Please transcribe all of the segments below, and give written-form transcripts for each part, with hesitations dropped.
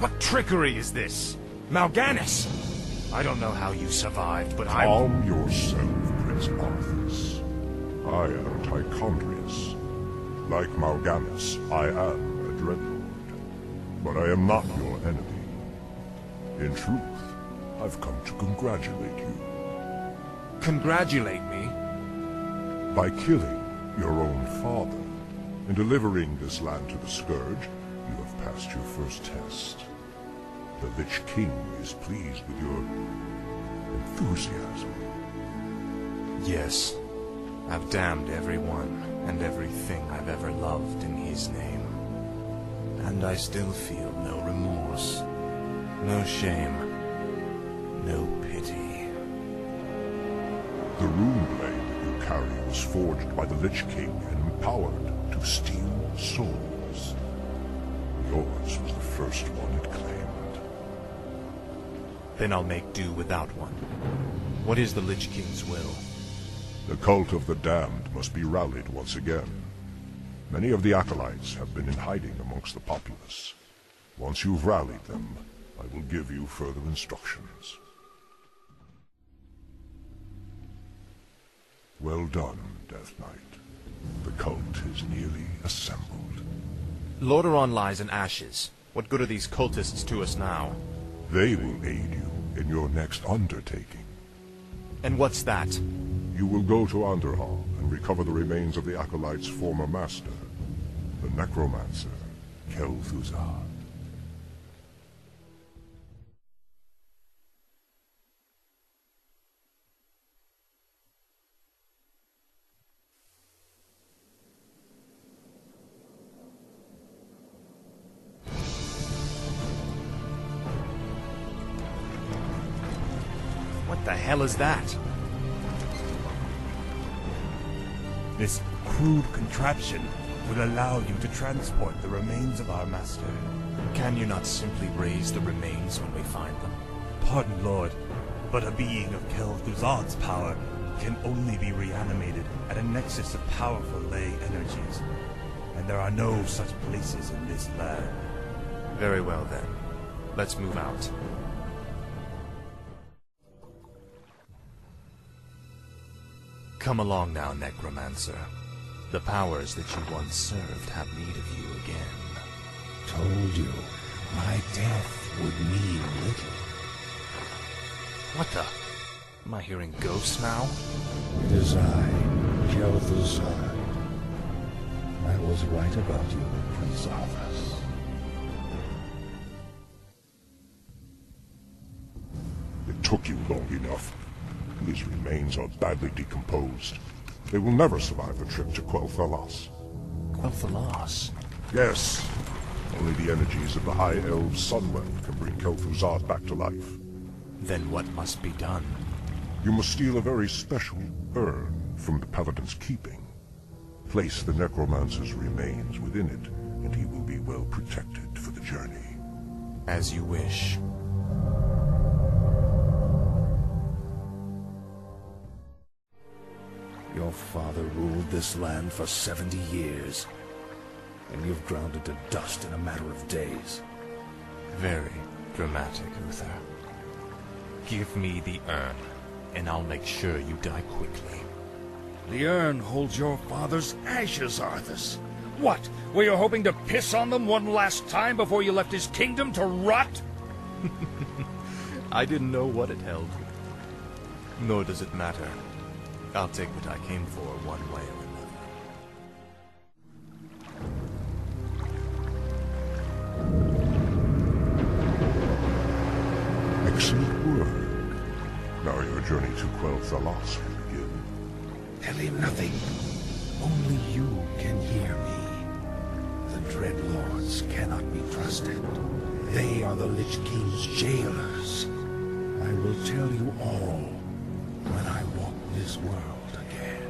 What trickery is this? Mal'Ganis! I don't know how you survived, but Calm yourself, Prince Arthas. I am Tichondrius. Like Mal'Ganis, I am a Dreadlord. But I am not your enemy. In truth, I've come to congratulate you. Congratulate me? By killing your own father and delivering this land to the Scourge, you have passed your first test. The Lich King is pleased with your enthusiasm. Yes. I've damned everyone and everything I've ever loved in his name. And I still feel no remorse, no shame, no pity. The rune blade that you carry was forged by the Lich King and empowered to steal souls. Yours was the first one it claimed. Then I'll make do without one. What is the Lich King's will? The cult of the damned must be rallied once again. Many of the acolytes have been in hiding amongst the populace. Once you've rallied them, I will give you further instructions. Well done, Death Knight. The cult is nearly assembled. Lordaeron lies in ashes. What good are these cultists to us now? They will aid you in your next undertaking. And what's that? You will go to Underhall and recover the remains of the Acolyte's former master, the necromancer, Kel'Thuzad. What the hell is that? This crude contraption will allow you to transport the remains of our master. Can you not simply raise the remains when we find them? Pardon, Lord, but a being of Kel'Thuzad's power can only be reanimated at a nexus of powerful ley energies. And there are no such places in this land. Very well then. Let's move out. Come along now, Necromancer. The powers that you once served have need of you again. Told you, my death would mean little. What the? Am I hearing ghosts now? It is I, Kel'Thuzad. I was right about you, Prince Arthas. It took you long enough. These remains are badly decomposed. They will never survive the trip to Quel'Thalas. Quel'Thalas? Yes. Only the energies of the High Elves' Sunwell can bring Kel'Thuzad back to life. Then what must be done? You must steal a very special urn from the Paladin's keeping. Place the Necromancer's remains within it, and he will be well protected for the journey. As you wish. Your father ruled this land for 70 years, and you've ground it to dust in a matter of days. Very dramatic, Uther. Give me the urn, and I'll make sure you die quickly. The urn holds your father's ashes, Arthas. What? Were you hoping to piss on them one last time before you left his kingdom to rot? I didn't know what it held. Nor does it matter. I'll take what I came for one way or another. Excellent work. Now your journey to Quel'Thalas will begin. Tell him nothing. Only you can hear me. The Dreadlords cannot be trusted. They are the Lich King's jailers. I will tell you all when I walk this world again.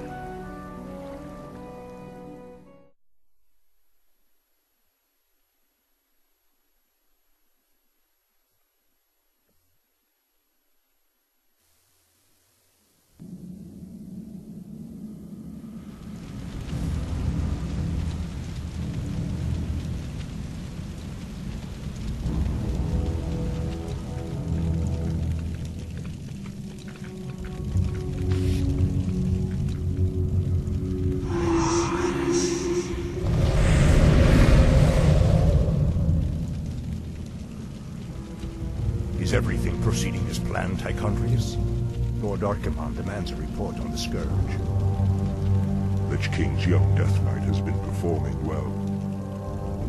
Lord Archimon demands a report on the Scourge. Lich King's young Death Knight has been performing well.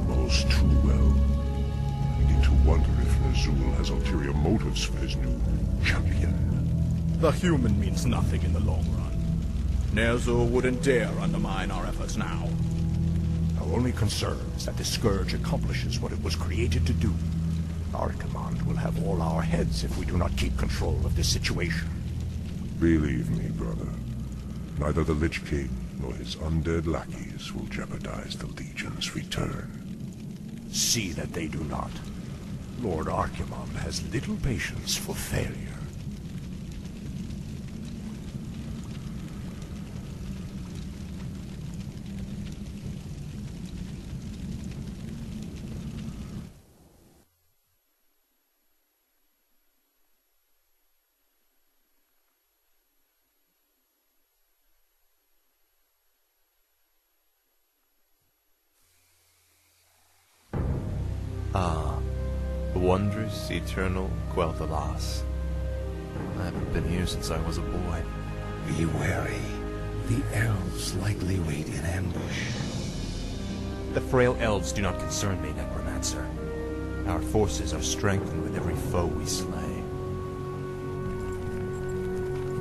Almost too well. I begin to wonder if Ner'zhul has ulterior motives for his new champion. The human means nothing in the long run. Ner'zhul wouldn't dare undermine our efforts now. Our only concern is that the Scourge accomplishes what it was created to do. Archimon will have all our heads if we do not keep control of this situation. Believe me, brother. Neither the Lich King nor his undead lackeys will jeopardize the Legion's return. See that they do not. Lord Archimon has little patience for failure. Ah, wondrous, eternal Quel'Thalas. I haven't been here since I was a boy. Be wary. The elves likely wait in ambush. The frail elves do not concern me, Necromancer. Our forces are strengthened with every foe we slay.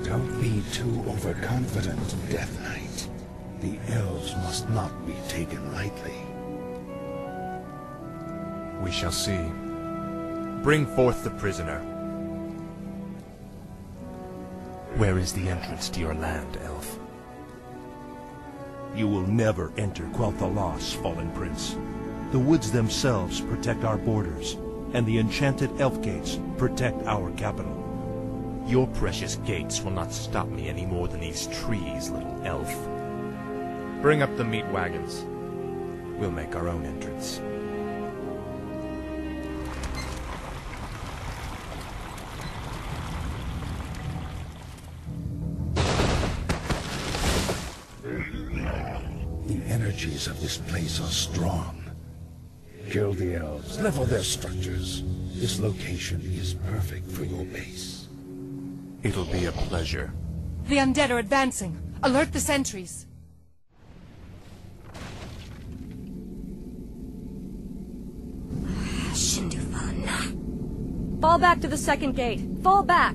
Don't be too overconfident, Death Knight. The elves must not be taken lightly. We shall see. Bring forth the prisoner. Where is the entrance to your land, elf? You will never enter Quel'Thalas, Fallen Prince. The woods themselves protect our borders, and the enchanted elf gates protect our capital. Your precious gates will not stop me any more than these trees, little elf. Bring up the meat wagons. We'll make our own entrance. The energies of this place are strong. Kill the elves, level their structures. This location is perfect for your base. It'll be a pleasure. The undead are advancing. Alert the sentries. Shindufan. Fall back to the second gate. Fall back.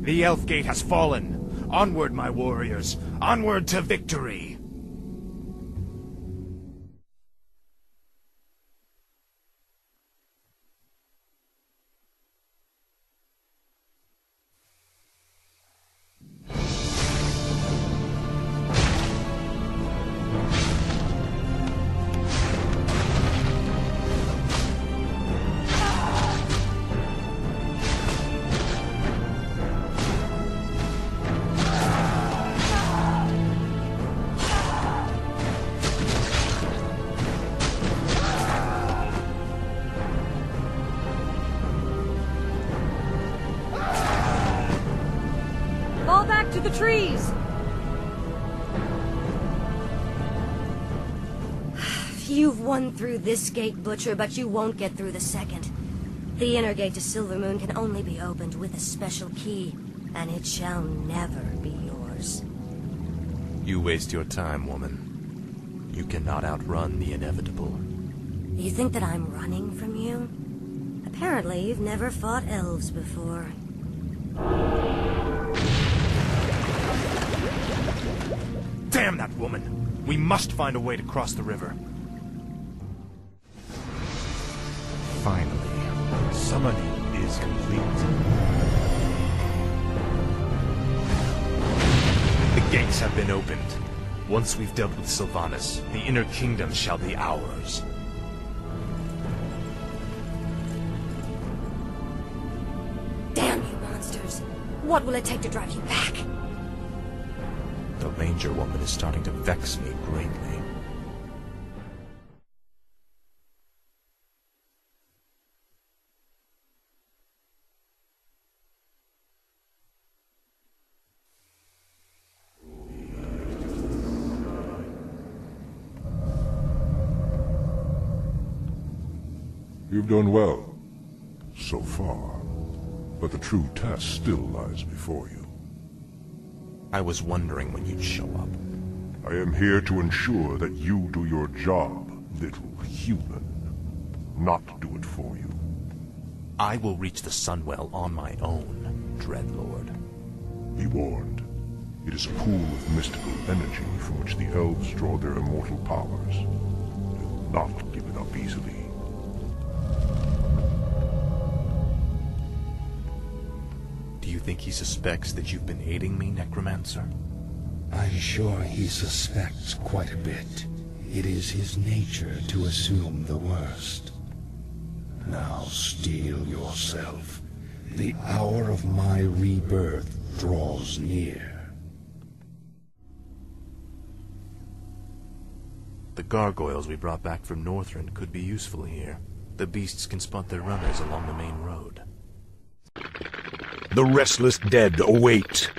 The elf gate has fallen. Onward, my warriors. Onward to victory. To the trees! You've won through this gate, Butcher, but you won't get through the second. The inner gate to Silvermoon can only be opened with a special key, and it shall never be yours. You waste your time, woman. You cannot outrun the inevitable. You think that I'm running from you? Apparently, you've never fought elves before. Damn that woman! We must find a way to cross the river. Finally, Summoning is complete. the gates have been opened. Once we've dealt with Sylvanas, the inner kingdom shall be ours. Damn you monsters! What will it take to drive you back? The Ranger woman is starting to vex me greatly. You've done well, so far. But the true test still lies before you. I was wondering when you'd show up. I am here to ensure that you do your job, little human. Not do it for you. I will reach the Sunwell on my own, Dreadlord. Be warned. It is a pool of mystical energy from which the elves draw their immortal powers. They will not give it up easily. Do you think he suspects that you've been aiding me, Necromancer? I'm sure he suspects quite a bit. It is his nature to assume the worst. Now steel yourself. The hour of my rebirth draws near. The gargoyles we brought back from Northrend could be useful here. The beasts can spot their runners along the main road. The restless dead await.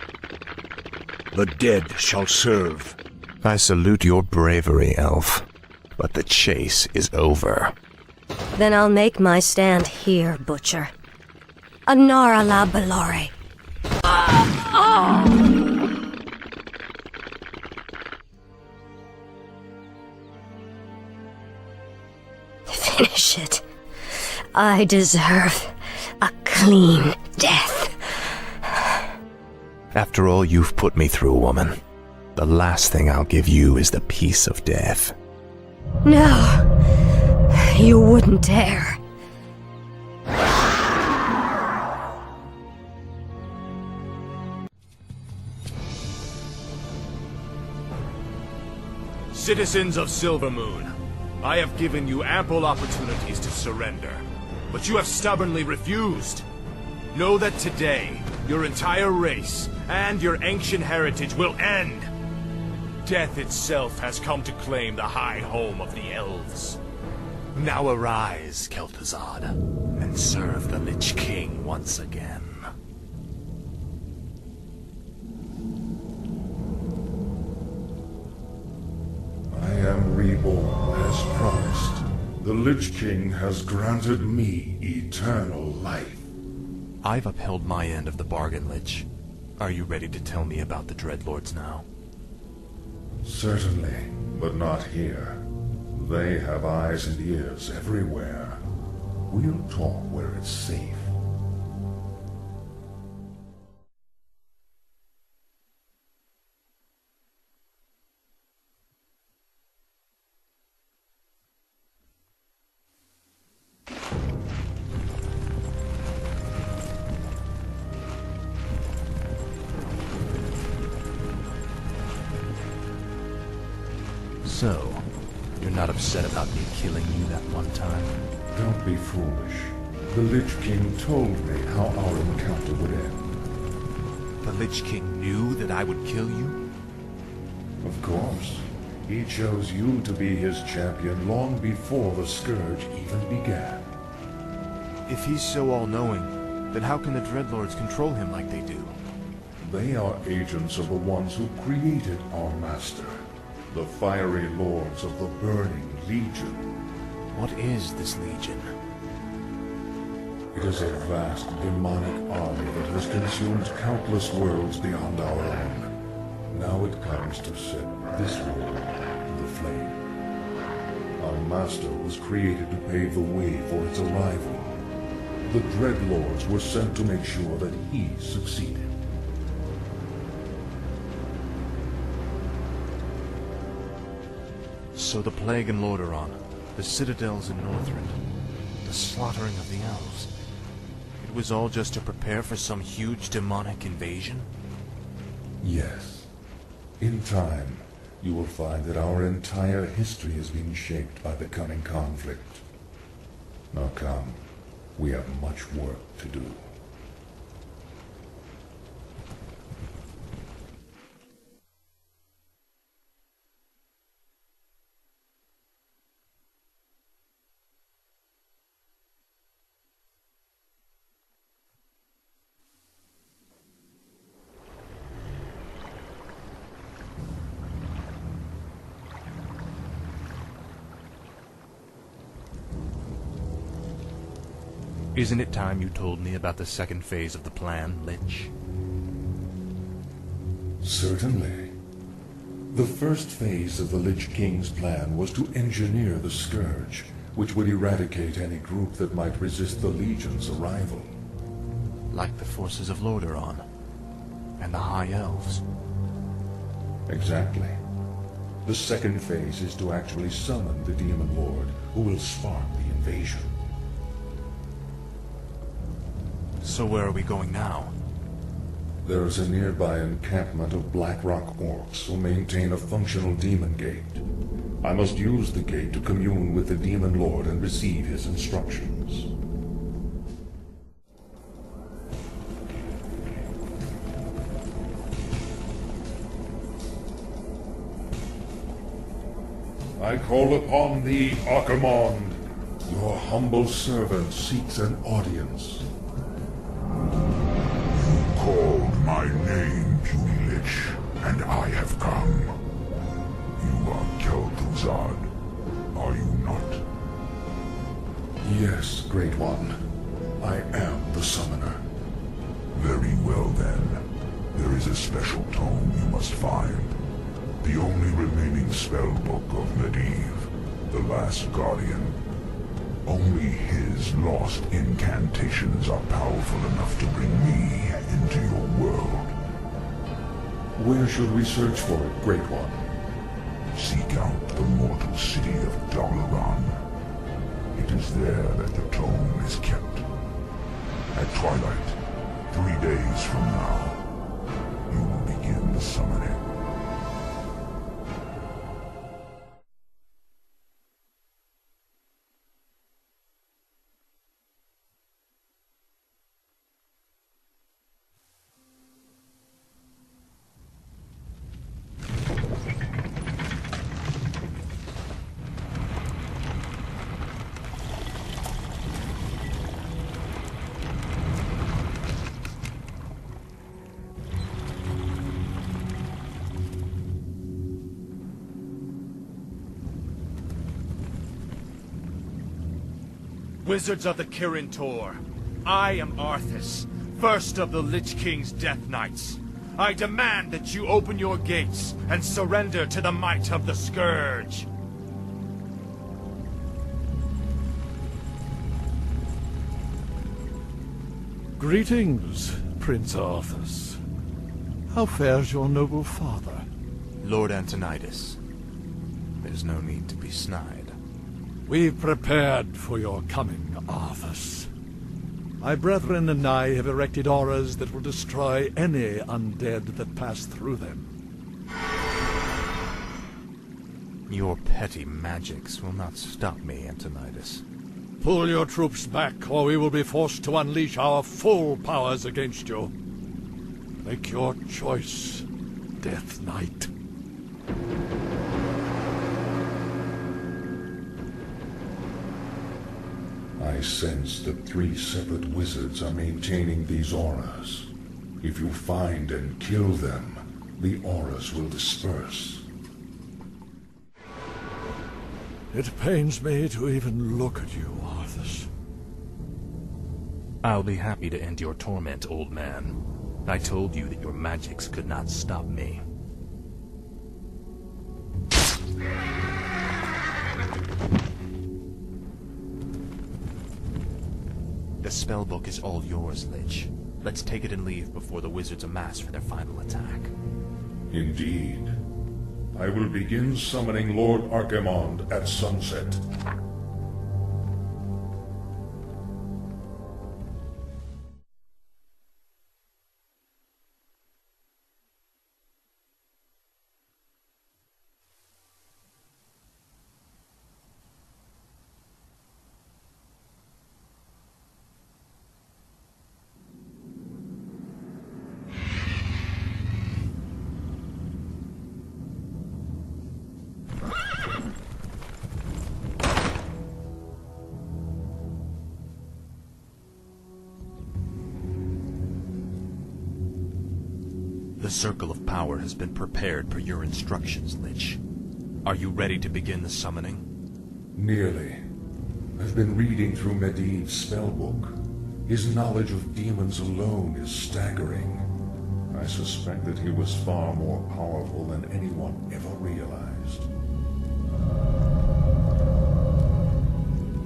The dead shall serve. I salute your bravery, Elf. But the chase is over. Then I'll make my stand here, Butcher. Anara la Balore. Finish it. I deserve a clean death. After all you've put me through, woman, the last thing I'll give you is the peace of death. No, you wouldn't dare. Citizens of Silvermoon, I have given you ample opportunities to surrender, but you have stubbornly refused. Know that today, your entire race and your ancient heritage will end. Death itself has come to claim the high home of the elves. Now arise, Kel'Thuzad, and serve the Lich King once again. I am reborn as promised. The Lich King has granted me eternal life. I've upheld my end of the bargain, Lich. Are you ready to tell me about the Dreadlords now? Certainly, but not here. They have eyes and ears everywhere. We'll talk where it's safe. So, you're not upset about me killing you that one time? Don't be foolish. The Lich King told me how our encounter would end. The Lich King knew that I would kill you? Of course. He chose you to be his champion long before the Scourge even began. If he's so all-knowing, then how can the Dreadlords control him like they do? They are agents of the ones who created our master. The fiery lords of the Burning Legion. What is this Legion? It is a vast demonic army that has consumed countless worlds beyond our own. Now it comes to set this world in the flame. Our master was created to pave the way for its arrival. The Dreadlords were sent to make sure that he succeeded. So the Plague in Lordaeron, the citadels in Northrend, the slaughtering of the elves. It was all just to prepare for some huge demonic invasion? Yes. In time, you will find that our entire history has been shaped by the coming conflict. Now come, we have much work to do. Isn't it time you told me about the second phase of the plan, Lich? Certainly. The first phase of the Lich King's plan was to engineer the Scourge, which would eradicate any group that might resist the Legion's arrival. Like the forces of Lordaeron and the High Elves. Exactly. The second phase is to actually summon the Demon Lord, who will spark the invasion. So where are we going now? There is a nearby encampment of Blackrock orcs who maintain a functional demon gate. I must use the gate to commune with the Demon Lord and receive his instructions. I call upon thee, Archimonde. Your humble servant seeks an audience. Called my name, you Lich, and I have come. You are Kel'Thuzad, are you not? Yes, Great One. I am the Summoner. Very well then. There is a special tome you must find. The only remaining spellbook of Medivh, the Last Guardian. Only his lost incantations are powerful enough to bring me into your world. Where should we search for it, Great One? Seek out the mortal city of Dalaran. It is there that the tome is kept. At twilight, 3 days from now, you will begin the summoning. Wizards of the Kirin Tor, I am Arthas, first of the Lich King's Death Knights. I demand that you open your gates and surrender to the might of the Scourge. Greetings, Prince Arthas. How fares your noble father? Lord Antonidas. There's no need to be snide. We've prepared for your coming, Arthas. My brethren and I have erected auras that will destroy any undead that pass through them. Your petty magics will not stop me, Antonidas. Pull your troops back, or we will be forced to unleash our full powers against you. Make your choice, Death Knight. I sense that 3 separate wizards are maintaining these auras. If you find and kill them, the auras will disperse. It pains me to even look at you, Arthas. I'll be happy to end your torment, old man. I told you that your magics could not stop me. The spellbook is all yours, Lich. Let's take it and leave before the wizards amass for their final attack. Indeed. I will begin summoning Lord Archimonde at sunset. The Circle of Power has been prepared per your instructions, Lich. Are you ready to begin the summoning? Nearly. I've been reading through Medivh's spellbook. His knowledge of demons alone is staggering. I suspect that he was far more powerful than anyone ever realized.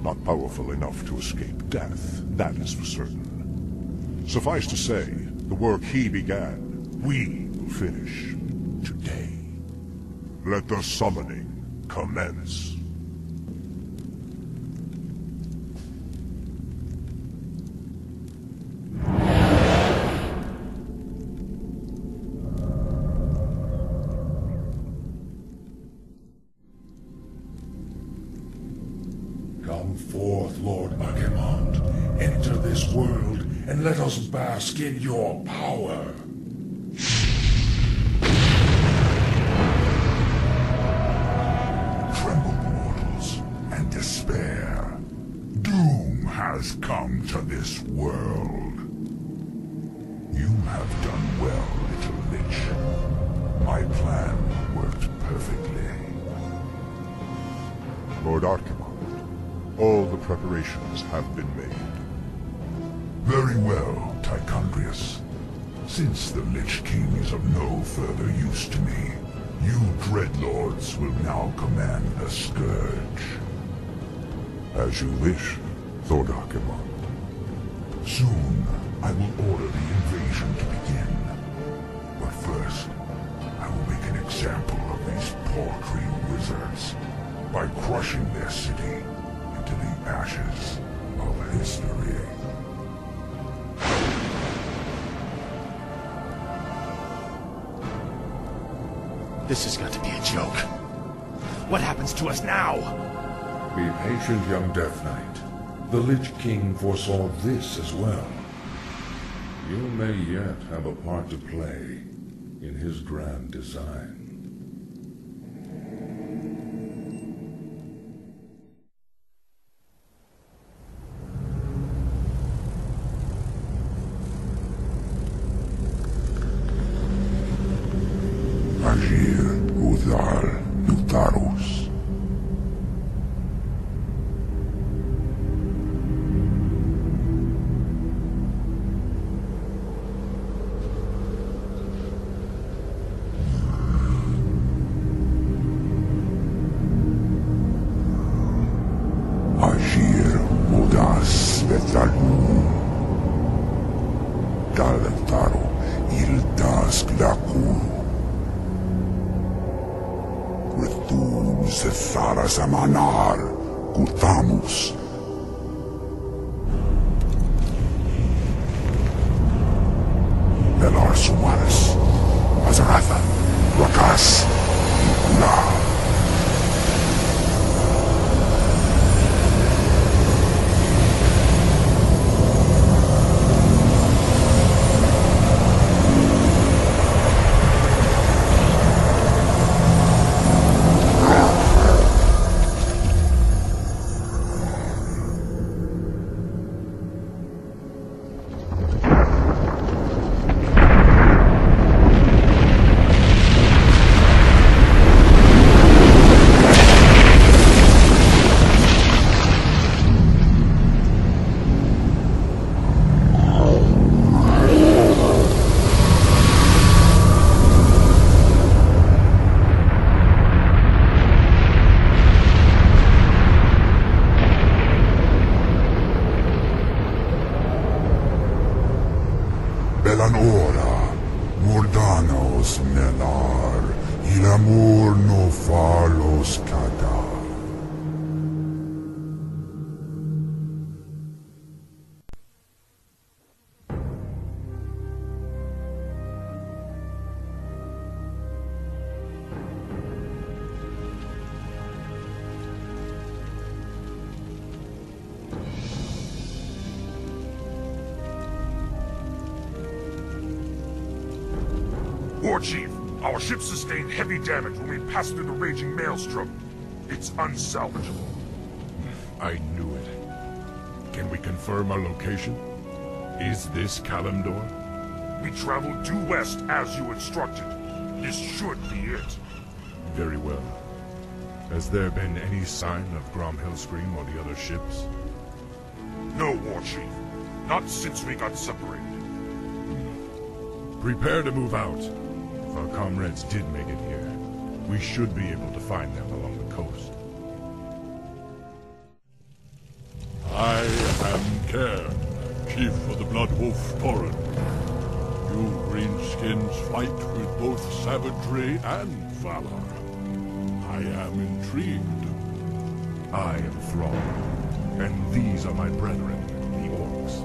Not powerful enough to escape death, that is for certain. Suffice to say, the work he began, we will finish today. Let the summoning commence. Come forth, Lord Archimond. Enter this world, and let us bask in your power. Tremble, mortals, and despair. Doom has come to this world. You have done well, little lich. My plan worked perfectly. Lord Archimond, all the preparations have been made. Very well, Tichondrius. Since the Lich King is of no further use to me, you Dreadlords will now command the Scourge. As you wish, Lord Archimond. Soon, I will order the invasion to begin. But first, I will make an example of these paltry wizards by crushing their city into the ashes of history. This has got to be a joke. What happens to us now? Be patient, young Death Knight. The Lich King foresaw this as well. You may yet have a part to play in his grand design. Agir, Udal, Lutarus. Agir, Udas, Vetalu. Daltaro, Ildas, Glaku. Retum Zethara Zamanar, Gutamus. Velar Sumaris, Azaratha, Rakas, Ikula. Belanora, Mordanos Melar, il amor no falos cada. War Chief, our ship sustained heavy damage when we passed through the raging maelstrom. It's unsalvageable. I knew it. Can we confirm our location? Is this Kalimdor? We traveled due west as you instructed. This should be it. Very well. Has there been any sign of Grom Hellscream or the other ships? No, War Chief. Not since we got separated. Prepare to move out. If our comrades did make it here, we should be able to find them along the coast. I am Cairn, chief of the Blood Wolf Torin. You greenskins fight with both savagery and valor. I am intrigued. I am Thrall, and these are my brethren, the Orcs.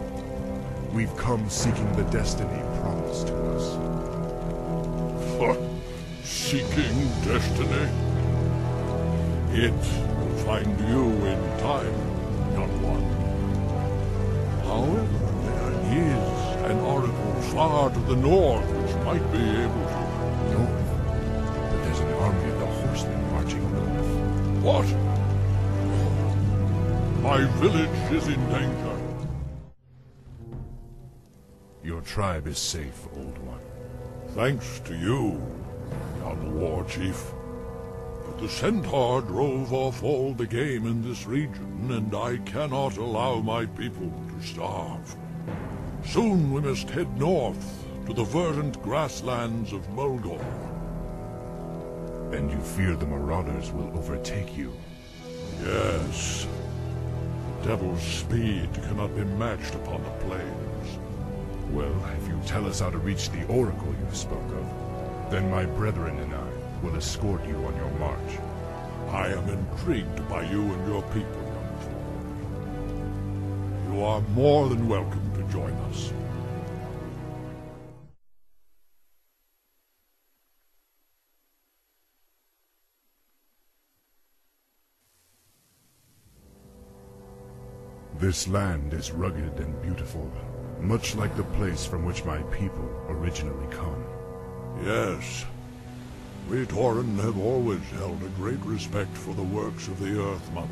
We've come seeking the destiny promised to us. Seeking destiny? It will find you in time, young one. However, there is an oracle far to the north which might be able to... North? But there's an army of the horsemen marching north. What? My village is in danger. Your tribe is safe, Old One. Thanks to you, young war chief. But the centaur drove off all the game in this region, and I cannot allow my people to starve. Soon we must head north to the verdant grasslands of Mulgore. And you fear the marauders will overtake you? Yes. The devil's speed cannot be matched upon the plains. Well, if you tell us how to reach the oracle you spoke of, then my brethren and I will escort you on your march. I am intrigued by you and your people, young Thrall. You are more than welcome to join us. This land is rugged and beautiful, much like the place from which my people originally come. Yes. We Tauren have always held a great respect for the works of the Earth Mother.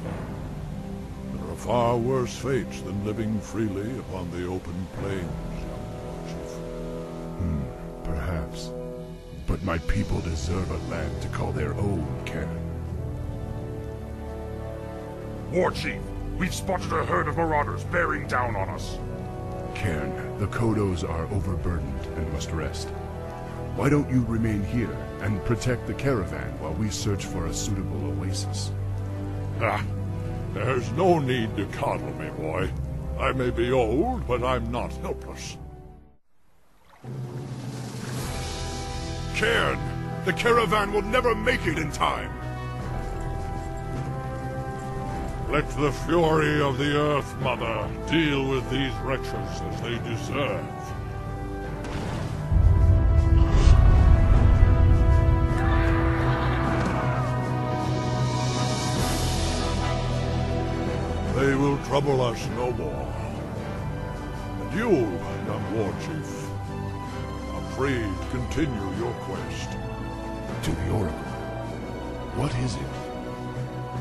There are far worse fates than living freely upon the open plains, young Chief. Perhaps. But my people deserve a land to call their own, Cairn. War Chief, we've spotted a herd of marauders bearing down on us. Cairn, the Kodos are overburdened and must rest. Why don't you remain here and protect the caravan while we search for a suitable oasis? There's no need to coddle me, boy. I may be old, but I'm not helpless. Cairn, the caravan will never make it in time. Let the fury of the Earth Mother deal with these wretches as they deserve. They will trouble us no more. And you, young war chief, are free to continue your quest. To the oracle. What is it?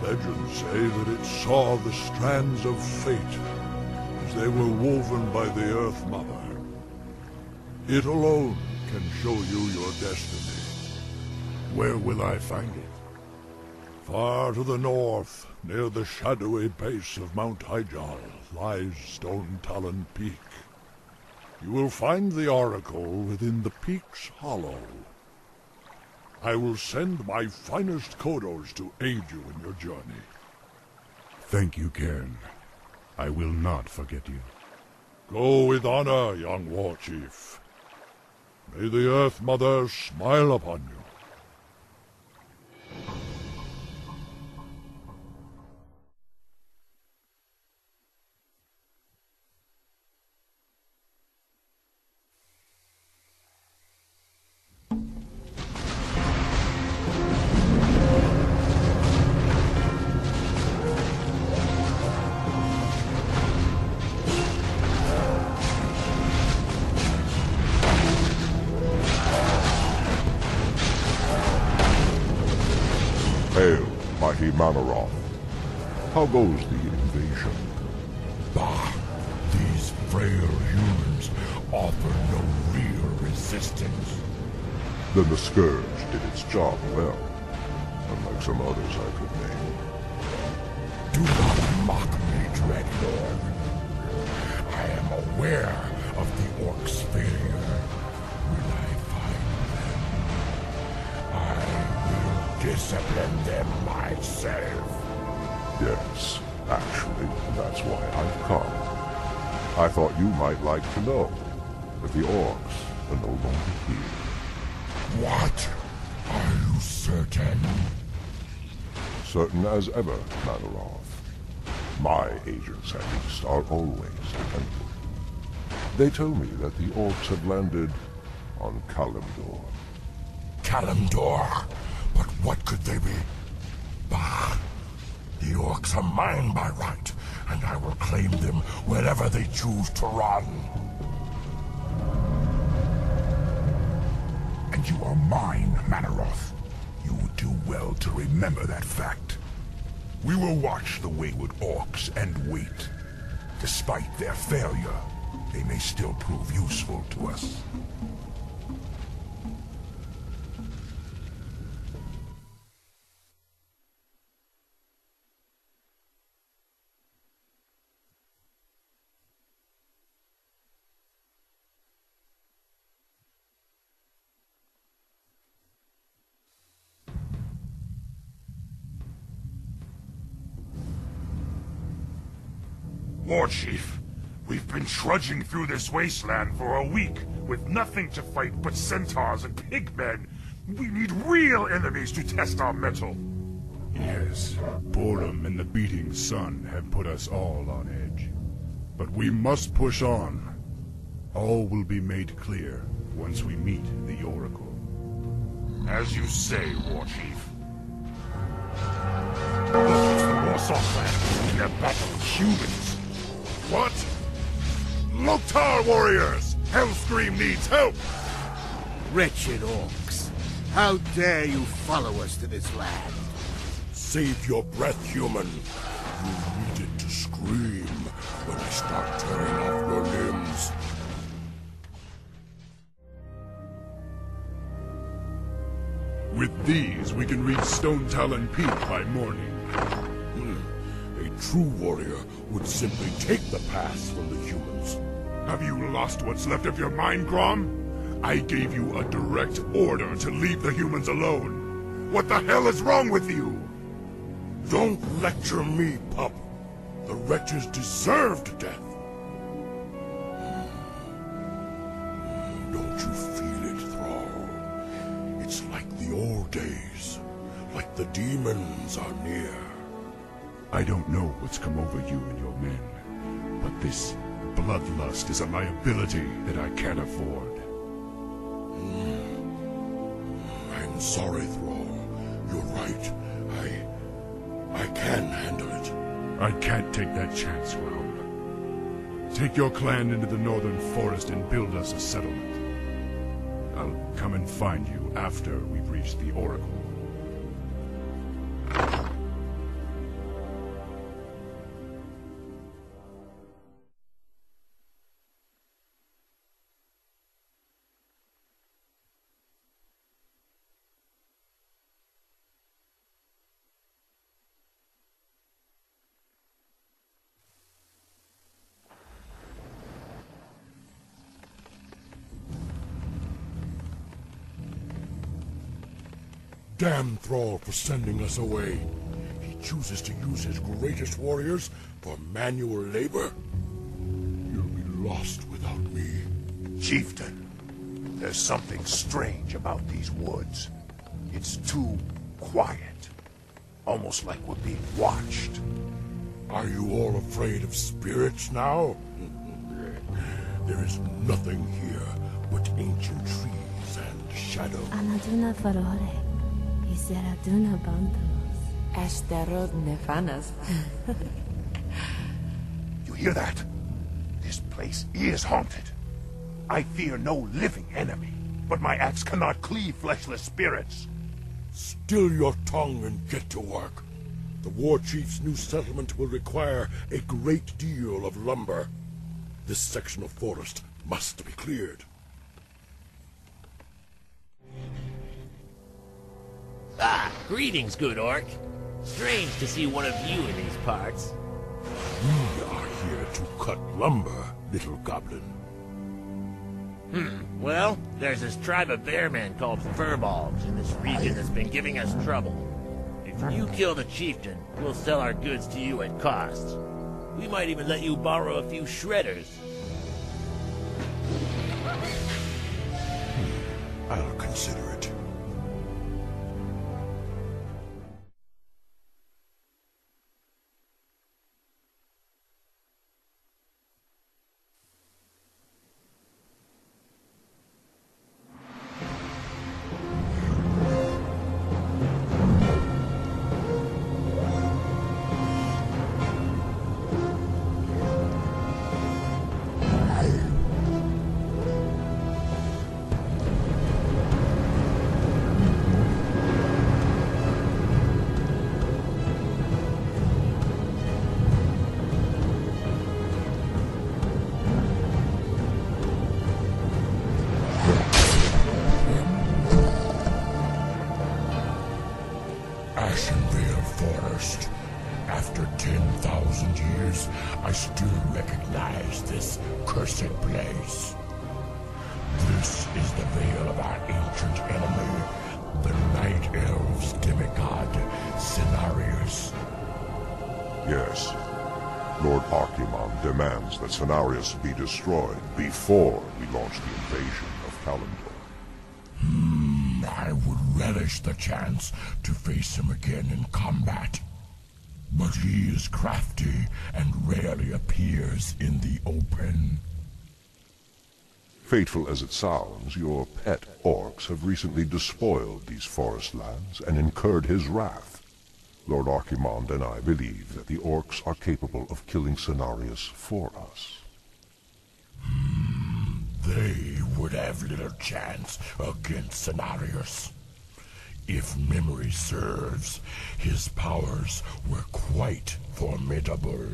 Legends say that it saw the strands of fate as they were woven by the Earth Mother. It alone can show you your destiny. Where will I find it? Far to the north, near the shadowy base of Mount Hyjal, lies Stone Talon Peak. You will find the oracle within the peak's hollow. I will send my finest Kodos to aid you in your journey. Thank you, Cairn. I will not forget you. Go with honor, young war chief. May the Earth Mother smile upon you. Hail, mighty Manaroth. How goes the invasion? Bah! These frail humans offer no real resistance. Then the Scourge did its job well, unlike some others I could name. Do not mock me, Dreadlord. I am aware of the Orcs' failure. When I find them, I will discipline them myself. Yes, actually, that's why I've come. I thought you might like to know that the orcs are no longer here. What? Are you certain? Certain as ever, Manoroth. My agents, at least, are always dependable. They tell me that the orcs have landed on Kalimdor. Kalimdor? But what could they be? Bah! The orcs are mine by right, and I will claim them wherever they choose to run. And you are mine, Manoroth. You would do well to remember that fact. We will watch the wayward orcs and wait. Despite their failure, they may still prove useful to us. Warchief, we've been trudging through this wasteland for a week with nothing to fight but centaurs and pigmen. We need real enemies to test our mettle. Yes, boredom and the beating sun have put us all on edge. But we must push on. All will be made clear once we meet the Oracle. As you say, Warchief. Look, it's the Warsaw clan in their battle with humans. What? Loktar warriors! Hellscream needs help! Wretched orcs. How dare you follow us to this land? Save your breath, human. You needed to scream when I start tearing off your limbs. With these, we can reach Stone Talon Peak by morning. A true warrior would simply take the pass from the humans. Have you lost what's left of your mind, Grom? I gave you a direct order to leave the humans alone. What the hell is wrong with you? Don't lecture me, pup. The wretches deserved death. Don't you feel it, Thrall? It's like the old days. Like the demons are near. I don't know what's come over you and your men, but this bloodlust is a liability that I can't afford. I'm sorry, Thrall. You're right. I can handle it. I can't take that chance, Grom. Take your clan into the northern forest and build us a settlement. I'll come and find you after we've reached the Oracle. Damn Thrall for sending us away. He chooses to use his greatest warriors for manual labor. You'll be lost without me. Chieftain, there's something strange about these woods. It's too quiet. Almost like we're being watched. Are you all afraid of spirits now? There is nothing here but ancient trees and shadow. Anaduna farore. Iseraduna bandos. Ashterod nefanas. You hear that? This place is haunted. I fear no living enemy, but my axe cannot cleave fleshless spirits. Still your tongue and get to work. The war chief's new settlement will require a great deal of lumber. This section of forest must be cleared. Ah, greetings, good orc. Strange to see one of you in these parts. We are here to cut lumber, little goblin. Well, there's this tribe of bearmen called furballs in this region that's been giving us trouble. If you kill the chieftain, we'll sell our goods to you at cost. We might even let you borrow a few shredders. I'll consider it. Forest. After 10,000 years, I still recognize this cursed place. This is the veil of our ancient enemy, the Night Elves demigod, Cenarius. Yes. Lord Archimon demands that Cenarius be destroyed before we launch the invasion of Kalimdor. I would relish the chance to face him again in combat. But he is crafty and rarely appears in the open. Fateful as it sounds, your pet orcs have recently despoiled these forest lands and incurred his wrath. Lord Archimond and I believe that the orcs are capable of killing Cenarius for us. They would have little chance against Cenarius. If memory serves, his powers were quite formidable.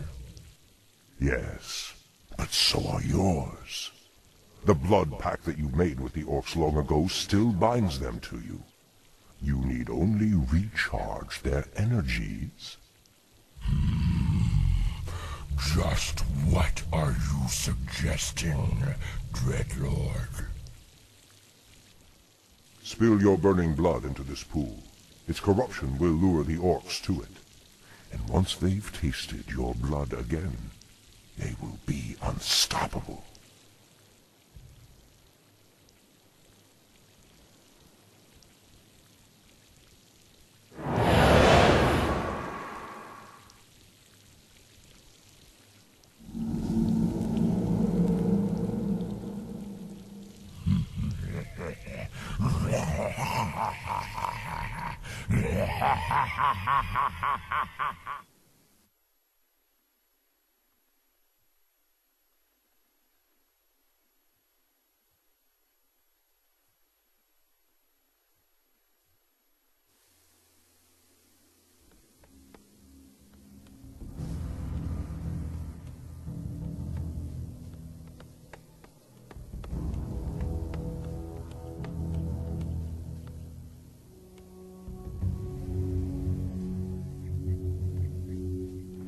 Yes, but so are yours. The blood pact that you made with the orcs long ago still binds them to you. You need only recharge their energies. Just what are you suggesting, Dreadlord? Spill your burning blood into this pool. Its corruption will lure the orcs to it. And once they've tasted your blood again, they will be unstoppable.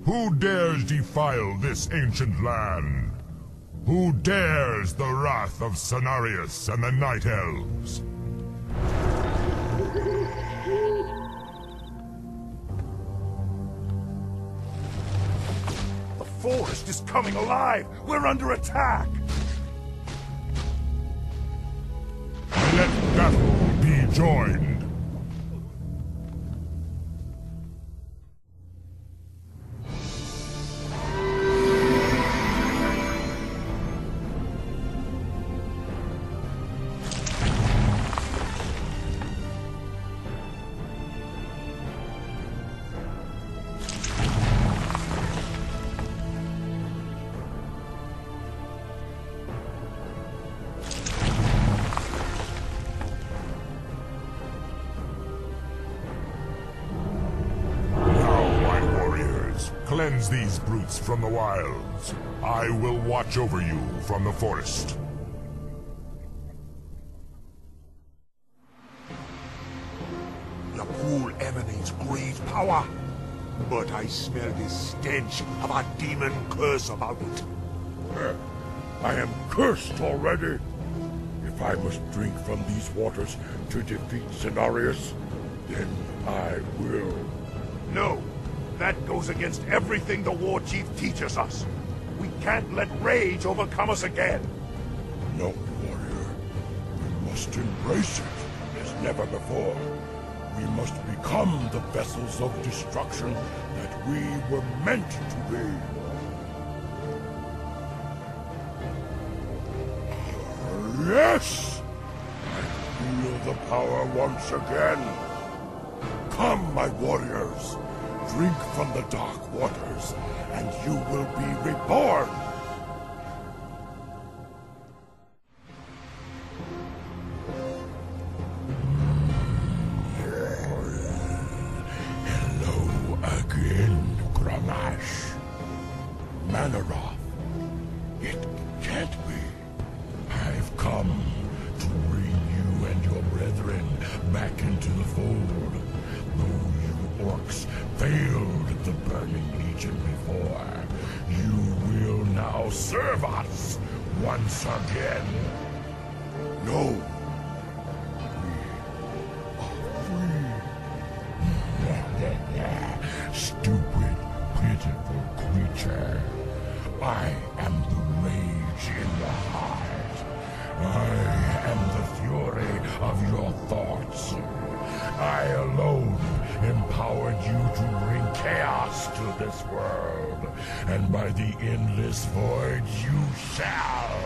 Who dares defile this ancient land? Who dares the wrath of Cenarius and the Night Elves? The forest is coming alive! We're under attack! Let battle be joined! Cleanse these brutes from the wilds. I will watch over you from the forest. The pool emanates great power, but I smell the stench of a demon curse about it. I am cursed already. I must drink from these waters to defeat Cenarius, then I will. No, that goes against everything the war chief teaches us. We can't let rage overcome us again. No, warrior. We must embrace it as never before. We must become the vessels of destruction that we were meant to be. Yes! I feel the power once again. Come, my warriors. Drink from the dark waters, and you will be reborn. Hello again, Gramash. Manaroth. It can't be. I've come to bring you and your brethren back into the fold. Though you orcs failed the Burning Legion before, you will now serve us once again. No. Stupid, pitiful creature. I am the rage in the heart. I am the fury of your thoughts. I alone empowered you to bring chaos to this world, and by the endless void you shall.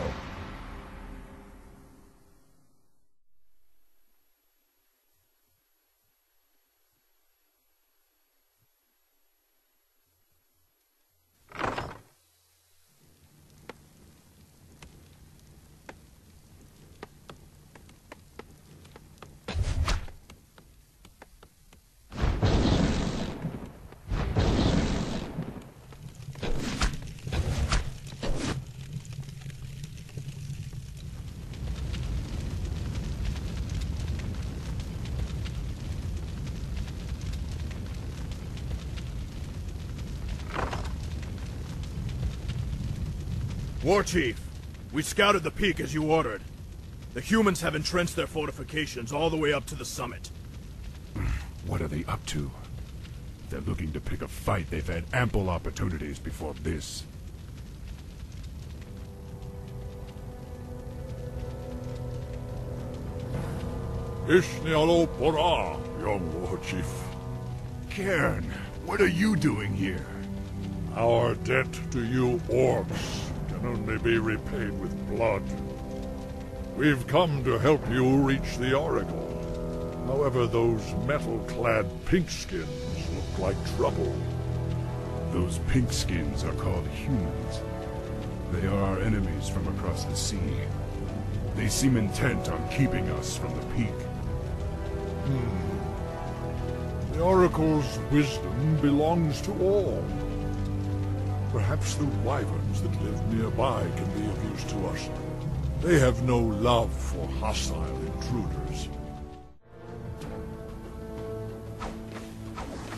War Chief, we scouted the peak as you ordered. The humans have entrenched their fortifications all the way up to the summit. What are they up to? If they're looking to pick a fight, they've had ample opportunities before this. Ishnialo Pora, young war chief. Cairn, what are you doing here? Our debt to you orcs can only be repaid with blood. We've come to help you reach the Oracle. However, those metal-clad pinkskins look like trouble. Those pinkskins are called humans. They are our enemies from across the sea. They seem intent on keeping us from the peak. The Oracle's wisdom belongs to all. Perhaps the wyverns that live nearby can be of use to us. They have no love for hostile intruders.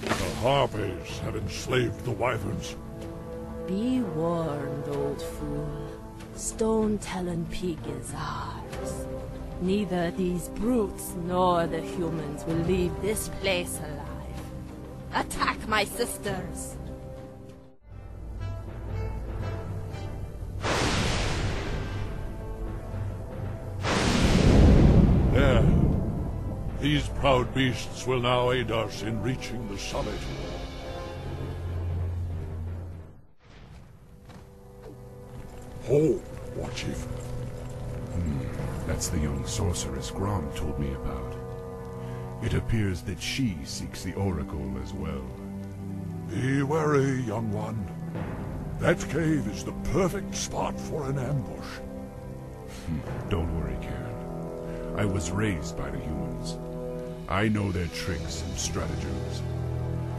The Harpies have enslaved the wyverns. Be warned, old fool. Stone Talon Peak is ours. Neither these brutes nor the humans will leave this place alive. Attack my sisters! There. These proud beasts will now aid us in reaching the summit. Hold, War Chief. That's the young sorceress Grom told me about. It appears that she seeks the Oracle as well. Be wary, young one. That cave is the perfect spot for an ambush. Don't worry, Karen. I was raised by the humans. I know their tricks and stratagems.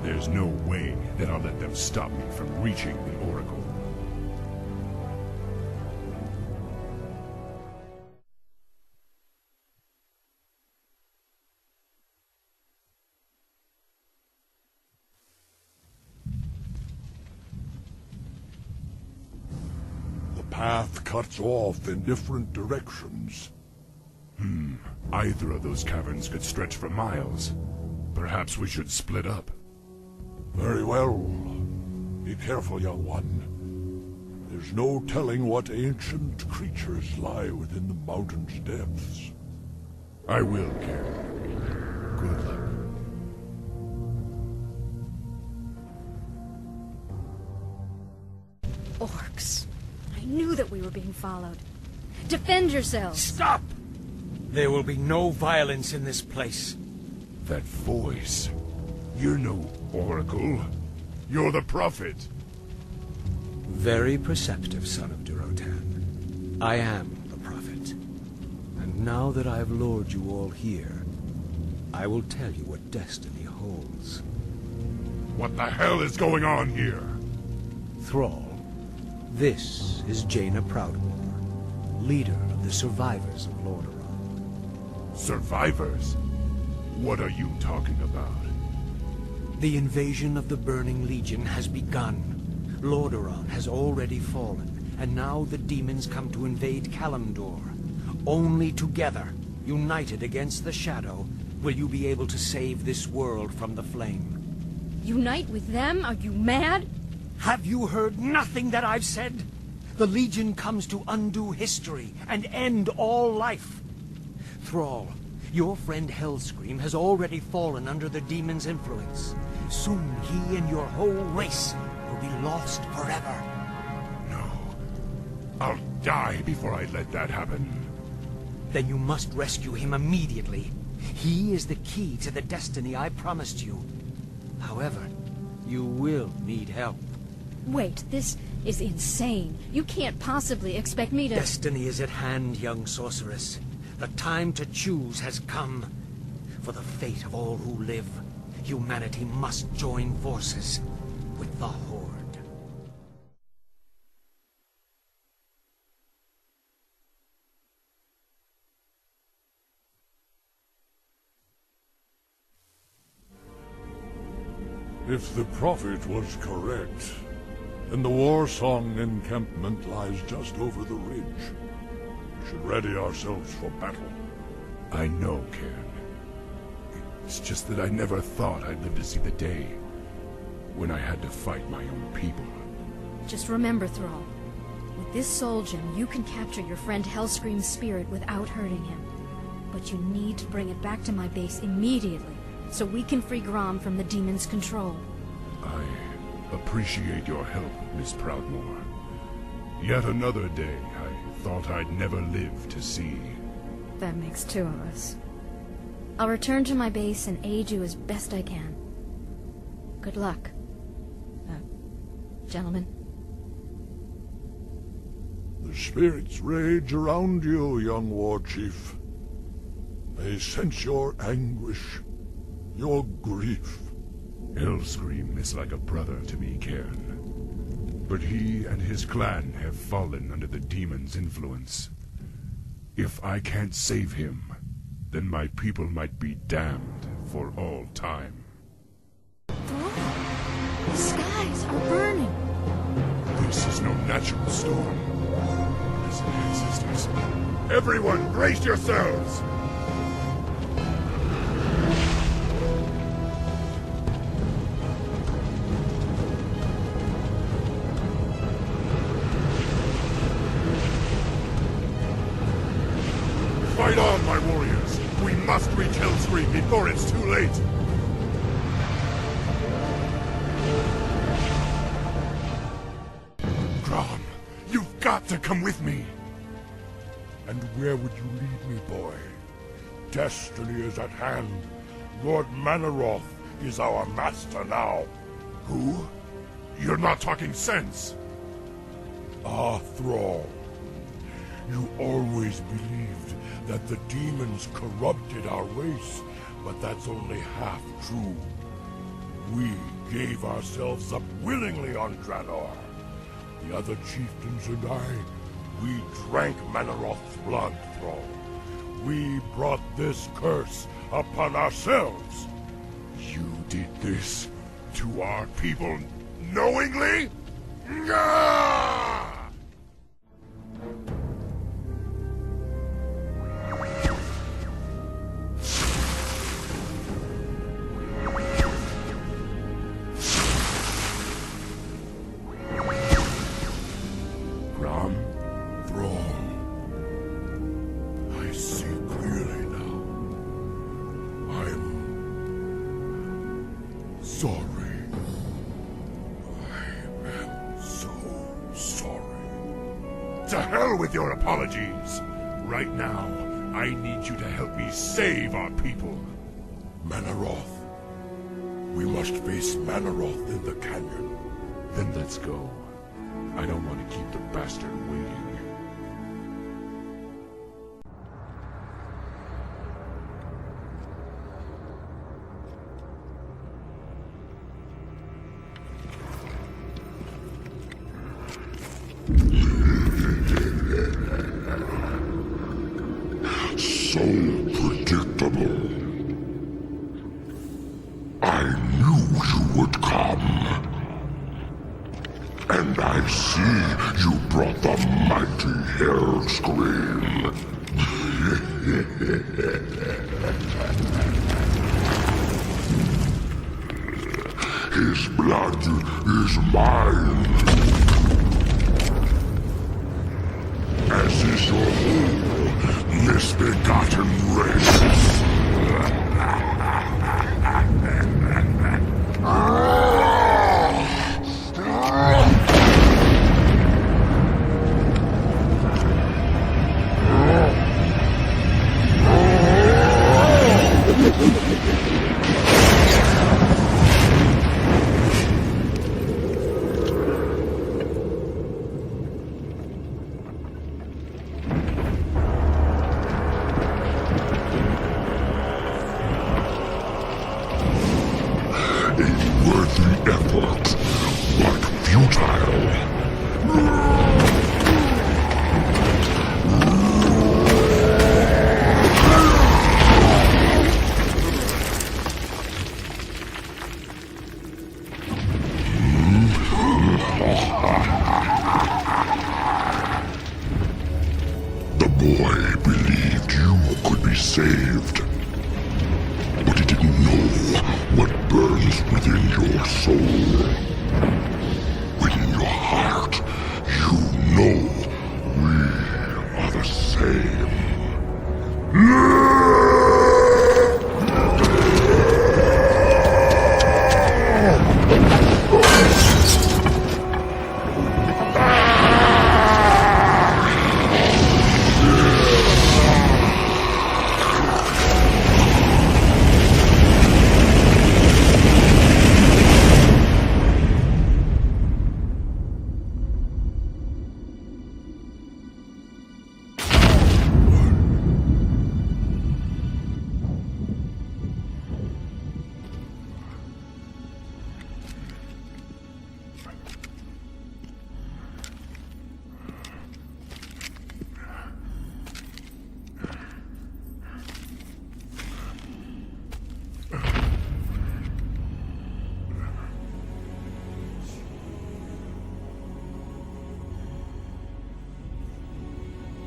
There's no way that I'll let them stop me from reaching the Oracle. The path cuts off in different directions. Either of those caverns could stretch for miles. Perhaps we should split up. Very well. Be careful, young one. There's no telling what ancient creatures lie within the mountain's depths. I will, Karen. Good luck. Orcs. I knew that we were being followed. Defend yourselves! Stop! There will be no violence in this place. That voice. You're no oracle. You're the prophet. Very perceptive, son of Durotan. I am the prophet. And now that I've lured you all here, I will tell you what destiny holds. What the hell is going on here? Thrall, this is Jaina Proudmoore, leader of the survivors of Lordaeron. Survivors? What are you talking about? The invasion of the Burning Legion has begun. Lordaeron has already fallen, and now the demons come to invade Kalimdor. Only together, united against the Shadow, will you be able to save this world from the flame. Unite with them? Are you mad? Have you heard nothing that I've said? The Legion comes to undo history and end all life. Thrall, your friend Hellscream has already fallen under the demon's influence. Soon he and your whole race will be lost forever. No. I'll die before I let that happen. Then you must rescue him immediately. He is the key to the destiny I promised you. However, you will need help. Wait, this is insane. You can't possibly expect me to... Destiny is at hand, young sorceress. The time to choose has come. For the fate of all who live, humanity must join forces with the Horde. If the prophet was correct, then the Warsong encampment lies just over the ridge. We should ready ourselves for battle. I know, Cairn. It's just that I never thought I'd live to see the day when I had to fight my own people. Just remember, Thrall. With this soul gem, you can capture your friend Hellscream's spirit without hurting him. But you need to bring it back to my base immediately, so we can free Grom from the demon's control. I appreciate your help, Miss Proudmoore. Yet another day I thought I'd never live to see. That makes two of us. I'll return to my base and aid you as best I can. Good luck. Gentlemen. The spirits rage around you, young war chief. They sense your anguish, your grief. Hellscream is like a brother to me, Cairn. But he and his clan have fallen under the demon's influence. If I can't save him, then my people might be damned for all time. The skies are burning. This is no natural storm. Listen, ancestors. Everyone, brace yourselves! Fight on, my warriors! We must reach Hellscream before it's too late! Grom, you've got to come with me! And where would you lead me, boy? Destiny is at hand. Lord Manaroth is our master now. Who? You're not talking sense! Ah, Thrall. You always believed that the demons corrupted our race, but that's only half true. We gave ourselves up willingly on Draenor. The other chieftains and I, we drank Manaroth's blood, Thrall. We brought this curse upon ourselves. You did this to our people knowingly? Nyah! sorry. I am so sorry. To hell with your apologies! Right now, I need you to help me save our people. Manaroth. We must face Manaroth in the canyon. Then let's go. I don't want to keep the bastard waiting. So predictable. I knew you would come. And I see you brought the mighty Hellscream. His blood is mine. As is your whole misbegotten race. Saved. But he didn't know what burns within your soul. Within your heart, you know we are the same.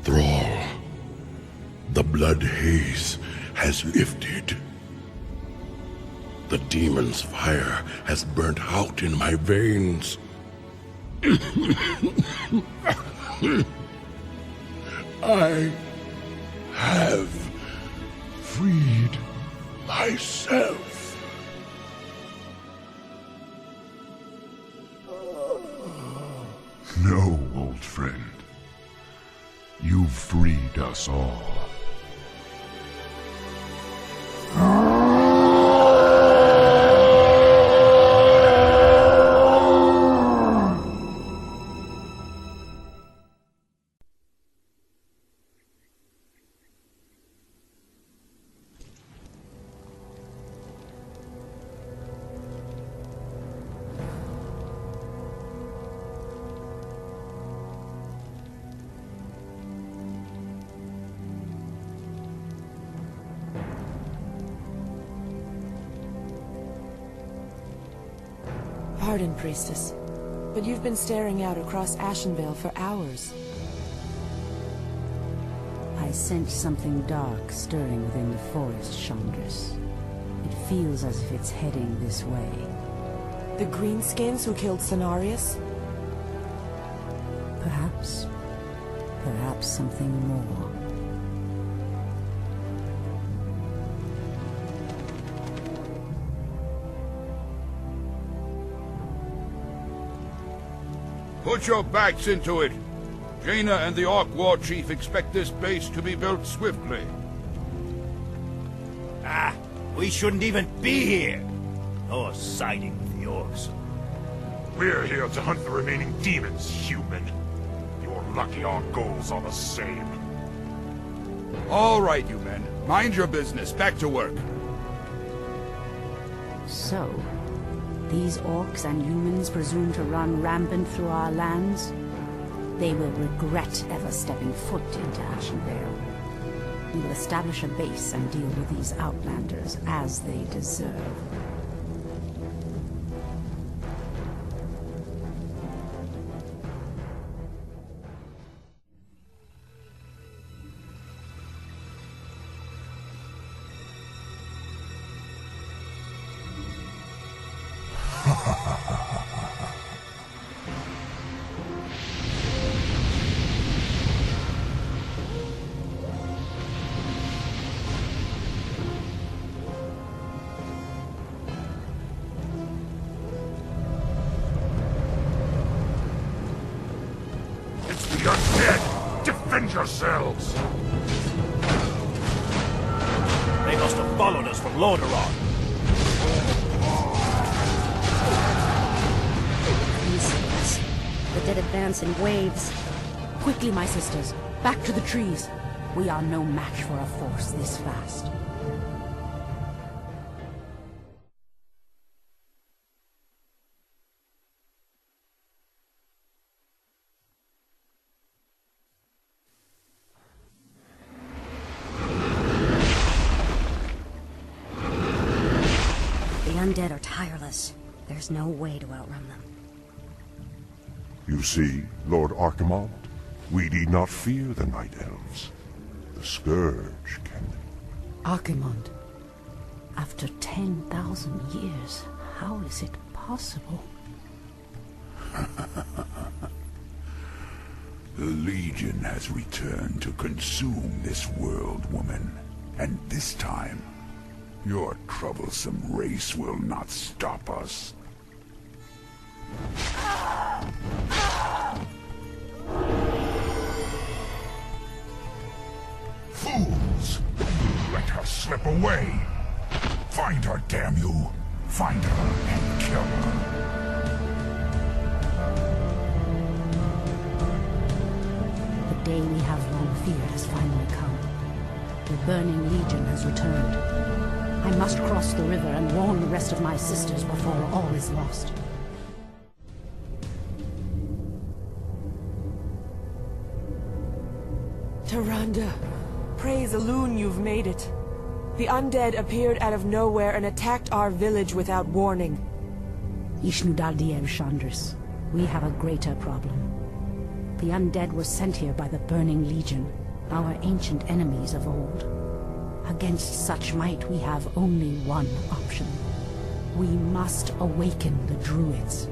Thrall, the blood haze has lifted. The demon's fire has burnt out in my veins. I have freed myself. No, old friend. You've freed us all. Pardon, Priestess, but you've been staring out across Ashenvale for hours. I sense something dark stirring within the forest, Chandris. It feels as if it's heading this way. The Greenskins who killed Cenarius? Perhaps. Perhaps something more. Put your backs into it. Jaina and the Orc War Chief expect this base to be built swiftly. Ah, we shouldn't even be here. Or siding with the orcs. We're here to hunt the remaining demons, human. You're lucky our goals are the same. All right, you men. Mind your business. Back to work. So, these orcs and humans presume to run rampant through our lands? They will regret ever stepping foot into Ashenvale. We will establish a base and deal with these outlanders as they deserve. You're dead! Defend yourselves! They must have followed us from Lordaeron. Insects. The dead advance in waves. Quickly, my sisters. Back to the trees. We are no match for a force this fast. The undead are tireless. There's no way to outrun them. You see, Lord Archimonde, we need not fear the Night Elves. The Scourge can... Archimonde, after 10,000 years, how is it possible? The Legion has returned to consume this world, woman. And this time, your troublesome race will not stop us. Fools! Let her slip away! Find her, damn you! Find her and kill her! The day we have long feared has finally come. The Burning Legion has returned. I must cross the river and warn the rest of my sisters before all is lost. Tyrande, praise Elune you've made it. The undead appeared out of nowhere and attacked our village without warning. Ishnudaldiev Chandris, we have a greater problem. The undead were sent here by the Burning Legion, our ancient enemies of old. Against such might, we have only one option. We must awaken the druids.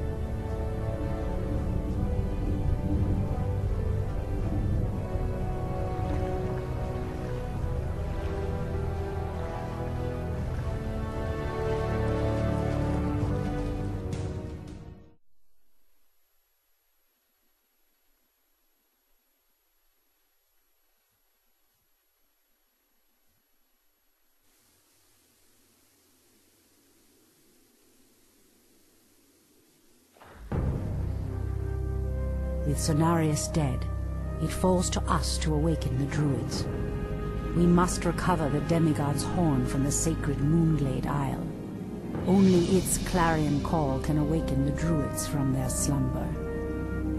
With Cenarius dead, it falls to us to awaken the druids. We must recover the demigod's horn from the sacred Moonglade Isle. Only its clarion call can awaken the druids from their slumber.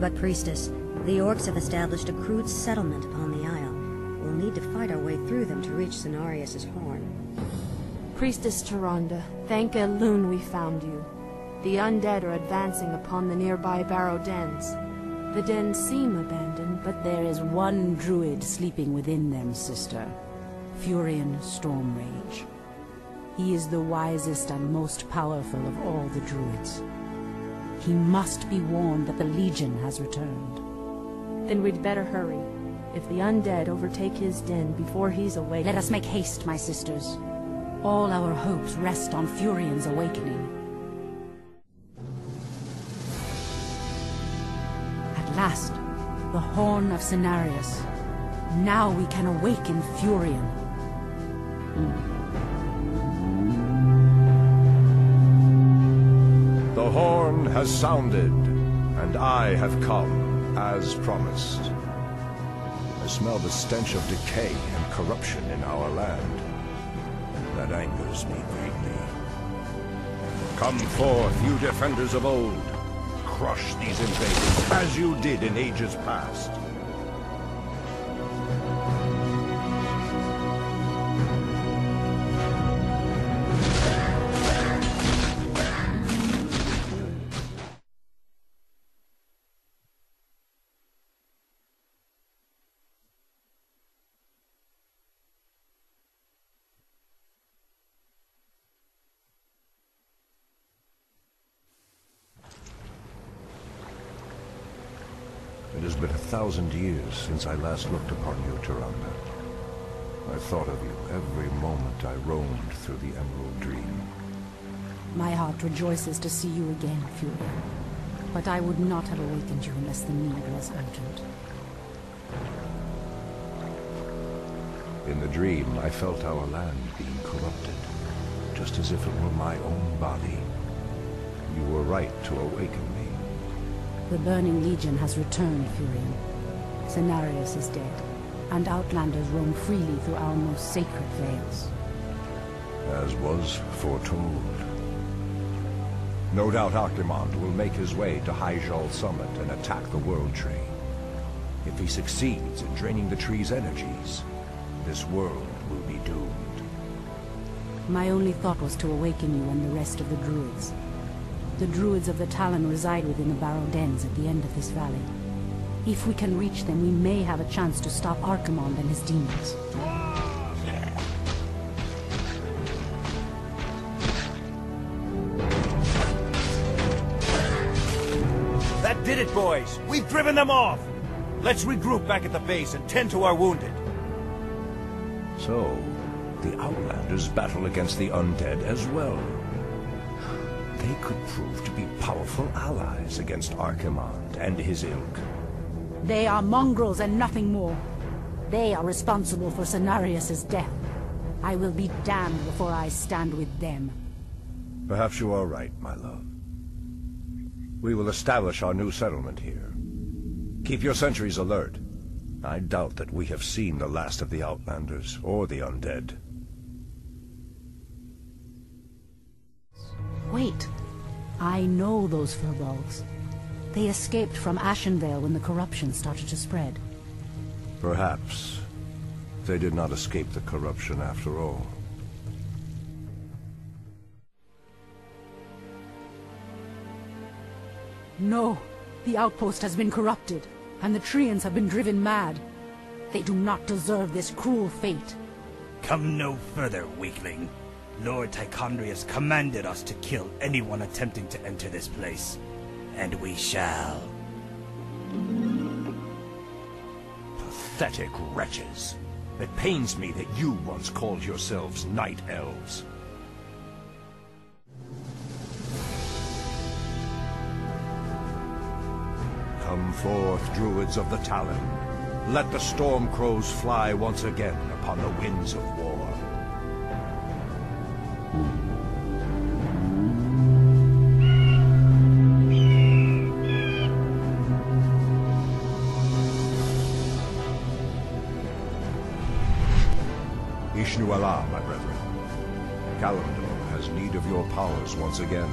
But, Priestess, the orcs have established a crude settlement upon the Isle. We'll need to fight our way through them to reach Cenarius' horn. Priestess Tyrande, thank Elune we found you. The undead are advancing upon the nearby barrow dens. The dens seem abandoned, but There is one druid sleeping within them, sister. Furion Stormrage. He is the wisest and most powerful of all the druids. He must be warned that the Legion has returned. then we'd better hurry. If the undead overtake his den before he's awake... Let us make haste, my sisters. All our hopes rest on Furion's awakening. fast. The Horn of Cenarius. Now we can awaken Furion. The horn has sounded, and I have come, as promised. I smell the stench of decay and corruption in our land. That angers me greatly. Come forth, you defenders of old. Crush these invaders, as you did in ages past. It has been 1,000 years since I last looked upon you, Tyrande. I thought of you every moment I roamed through the Emerald Dream. My heart rejoices to see you again, Furion. But I would not have awakened you unless the need was urgent. In the dream, I felt our land being corrupted, just as if it were my own body. You were right to awaken me. The Burning Legion has returned, Furion. Cenarius is dead, and Outlanders roam freely through our most sacred vales. As was foretold. No doubt Archimonde will make his way to Hyjal Summit and attack the World Tree. If he succeeds in draining the tree's energies, this world will be doomed. My only thought was to awaken you and the rest of the Druids. The Druids of the Talon reside within the Barrow Dens at the end of this valley. If we can reach them, we may have a chance to stop Archimonde and his demons. That did it, boys! We've driven them off! Let's regroup back at the base and tend to our wounded. So, the Outlanders battle against the undead as well. They could prove to be powerful allies against Archimonde and his ilk. They are mongrels and nothing more. They are responsible for Cenarius' death. I will be damned before I stand with them. Perhaps you are right, my love. We will establish our new settlement here. Keep your sentries alert. I doubt that we have seen the last of the Outlanders or the undead. Wait. I know those furbolgs. They escaped from Ashenvale when the corruption started to spread. Perhaps. They did not escape the corruption after all. No. The outpost has been corrupted, and the Treants have been driven mad. They do not deserve this cruel fate. Come no further, weakling. Lord Tichondrius commanded us to kill anyone attempting to enter this place. And we shall. Pathetic wretches. It pains me that you once called yourselves Night Elves. Come forth, Druids of the Talon. Let the storm crows fly once again upon the winds of war. Ishnu Allah, my brethren. Kalimdor has need of your powers once again.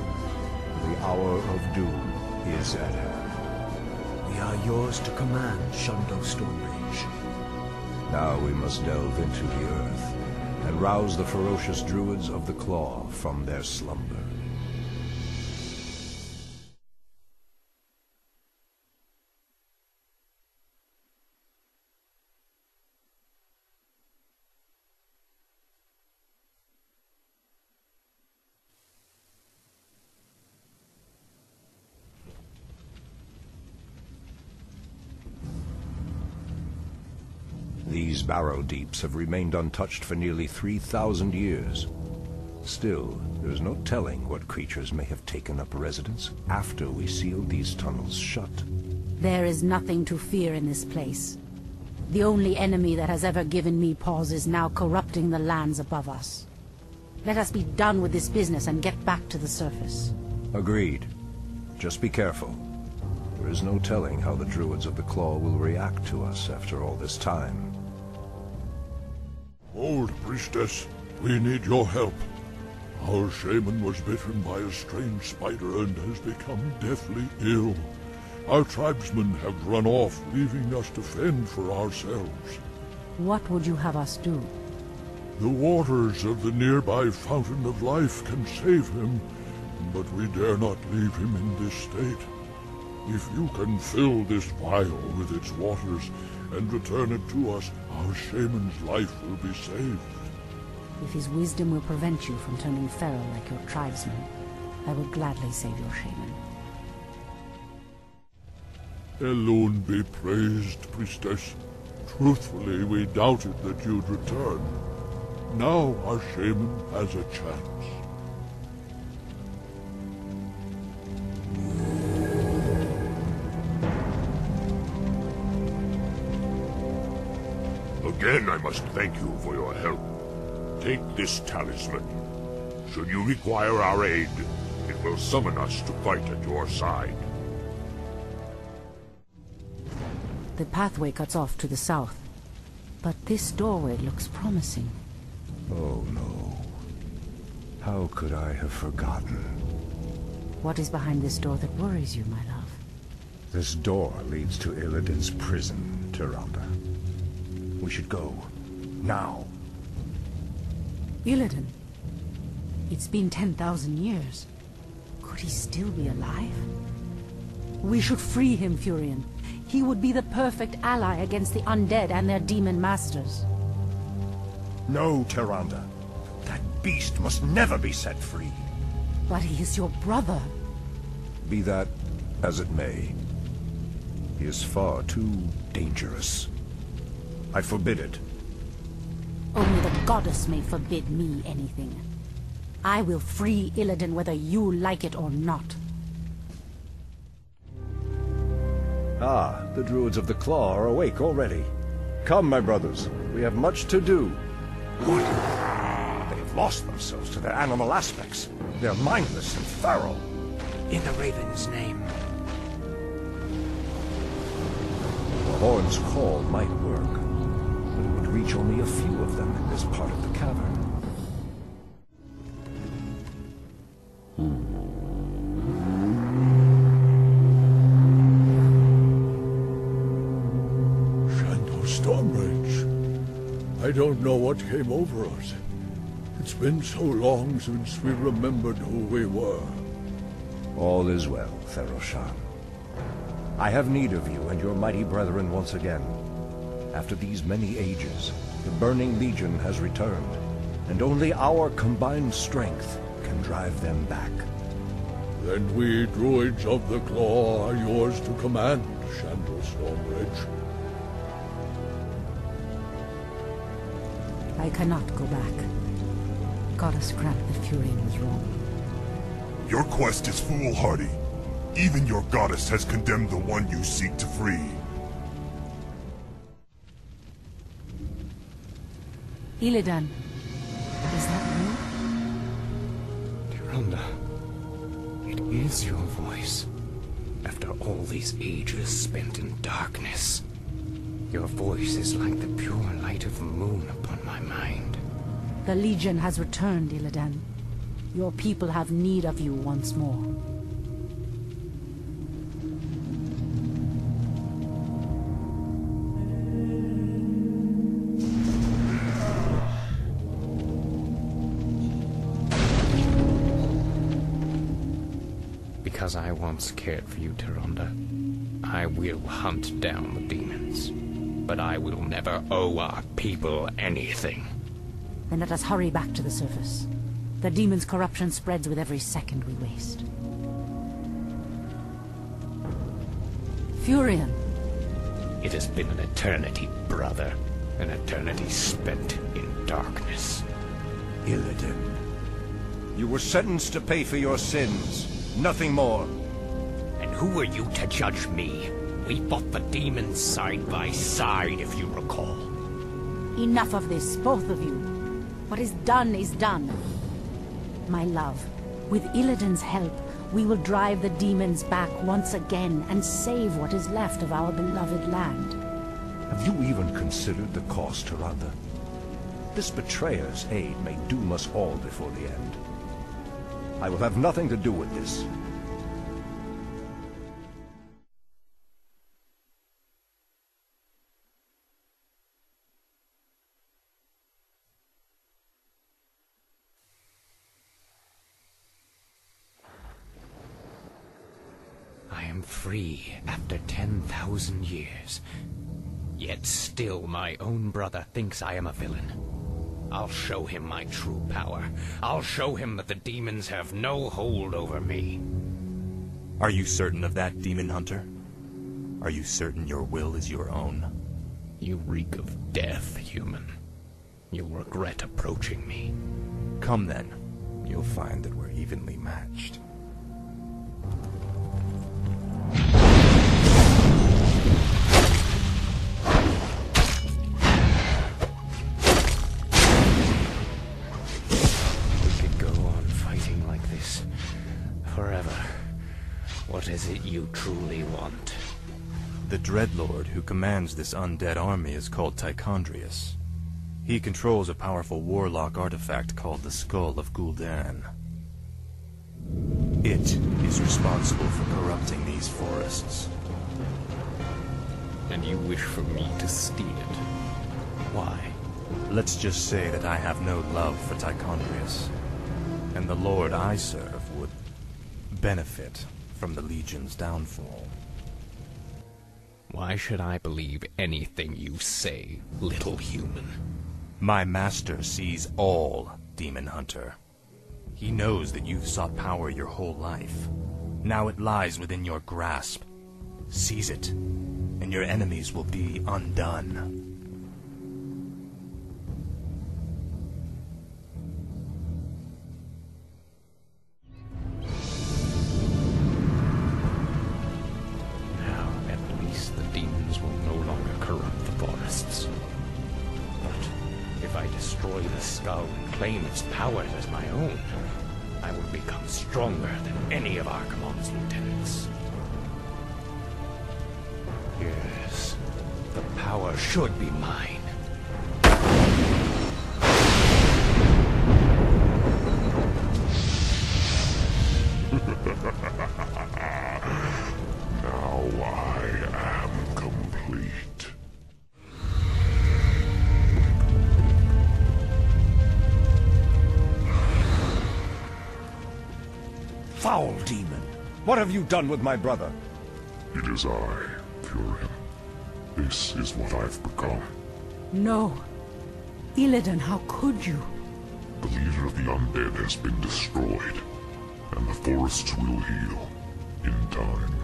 The hour of doom is at hand. We are yours to command, Shundo Stormrage. Now we must delve into the earth and rouse the ferocious Druids of the Claw from their slumber. These barrow deeps have remained untouched for nearly 3,000 years. Still, there's no telling what creatures may have taken up residence after we sealed these tunnels shut. There is nothing to fear in this place. The only enemy that has ever given me pause is now corrupting the lands above us. Let us be done with this business and get back to the surface. Agreed. Just be careful. There is no telling how the Druids of the Claw will react to us after all this time. Old priestess, we need your help. Our shaman was bitten by a strange spider and has become deathly ill. Our tribesmen have run off, leaving us to fend for ourselves. What would you have us do? The waters of the nearby Fountain of Life can save him, but we dare not leave him in this state. If you can fill this vial with its waters and return it to us, our shaman's life will be saved. If his wisdom will prevent you from turning feral like your tribesmen, I will gladly save your shaman. Elune be praised, priestess. Truthfully, we doubted that you'd return. Now our shaman has a chance. Again, I must thank you for your help. Take this talisman. Should you require our aid, it will summon us to fight at your side. The pathway cuts off to the south, but this doorway looks promising. Oh no. How could I have forgotten? What is behind this door that worries you, my love? This door leads to Illidan's prison, Tyrande. We should go. Now. Illidan? It's been 10,000 years. Could he still be alive? We should free him, Furion. He would be the perfect ally against the undead and their demon masters. No, Tyrande. That beast must never be set free. But he is your brother. Be that as it may, he is far too dangerous. I forbid it. Only the goddess may forbid me anything. I will free Illidan whether you like it or not. Ah, the Druids of the Claw are awake already. Come, my brothers. We have much to do. What? They've lost themselves to their animal aspects. They're mindless and feral. In the Raven's name. The horn's call might work, but it would reach only a few of them in this part of the cavern. I don't know what came over us. It's been so long since we remembered who we were. All is well, Theroshan. I have need of you and your mighty brethren once again. After these many ages, the Burning Legion has returned, and only our combined strength can drive them back. Then we Druids of the Claw are yours to command, Shandor Stormbridge. I cannot go back. Goddess grant that Furion was wrong. Your quest is foolhardy. Even your goddess has condemned the one you seek to free. Illidan, is that you? Tyrande, it is your voice. After all these ages spent in darkness, your voice is like the pure light of the moon upon my mind. The Legion has returned, Illidan. Your people have need of you once more. Because I once cared for you, Tyrande, I will hunt down the demons. But I will never owe our people anything. Then let us hurry back to the surface. The demon's corruption spreads with every second we waste. Furion! It has been an eternity, brother. An eternity spent in darkness. Illidan, you were sentenced to pay for your sins. Nothing more. And who are you to judge me? We fought the demons side by side, if you recall. Enough of this, both of you. What is done is done. My love, with Illidan's help, we will drive the demons back once again and save what is left of our beloved land. Have you even considered the cost, Tyrande? This betrayer's aid may doom us all before the end. I will have nothing to do with this. I am free after 10,000 years. Yet still my own brother thinks I am a villain. I'll show him my true power. I'll show him that the demons have no hold over me. Are you certain of that, Demon Hunter? Are you certain your will is your own? You reek of death, human. You'll regret approaching me. Come then. You'll find that we're evenly matched. Forever. What is it you truly want? The Dreadlord who commands this undead army is called Tichondrius. He controls a powerful warlock artifact called the Skull of Gul'dan. It is responsible for corrupting these forests. And you wish for me to steal it? Why? Let's just say that I have no love for Tichondrius, and the Lord I serve would benefit from the Legion's downfall. Why should I believe anything you say, little human? My master sees all, Demon Hunter. He knows that you've sought power your whole life. Now it lies within your grasp. Seize it, and your enemies will be undone. Claim its powers as my own, I will become stronger than any of Archimonde's lieutenants. Yes, the power should be mine. Now I am complete. Foul demon! What have you done with my brother? It is I, Furin. This is what I've become. No. Illidan, how could you? The leader of the undead has been destroyed, and the forests will heal in time.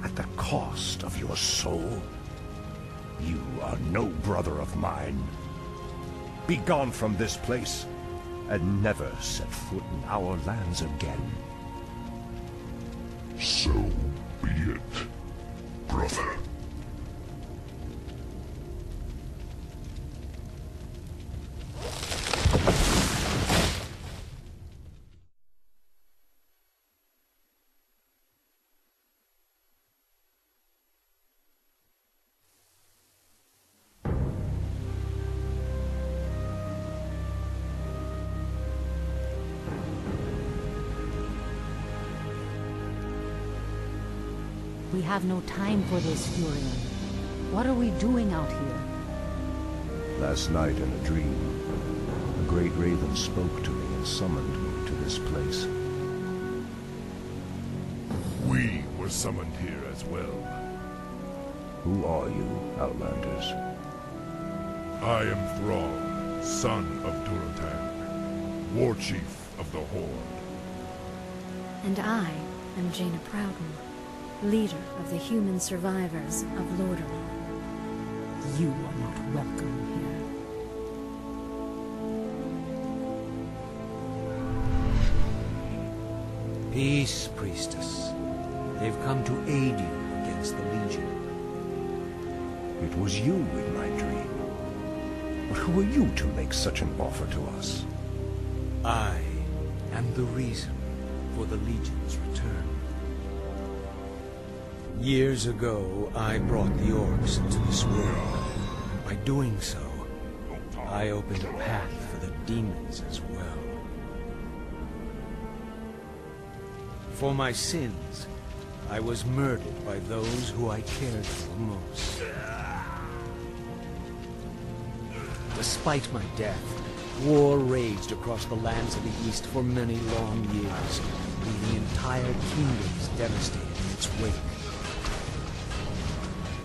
At the cost of your soul? You are no brother of mine. Be gone from this place, and never set foot in our lands again. So be it, brother. We have no time for this, Furion. What are we doing out here? Last night in a dream, a great raven spoke to me and summoned me to this place. We were summoned here as well. Who are you, Outlanders? I am Thrall, son of Durotan, war chief of the Horde. And I am Jaina Proudmoore, leader of the human survivors of Lordaeron. You are not welcome here. Peace, priestess. They've come to aid you against the Legion. It was you in my dream. But who are you to make such an offer to us? I am the reason for the Legion's return. Years ago, I brought the orcs into this world. By doing so, I opened a path for the demons as well. For my sins, I was murdered by those who I cared for most. Despite my death, war raged across the lands of the East for many long years, leaving entire kingdoms devastated in its wake.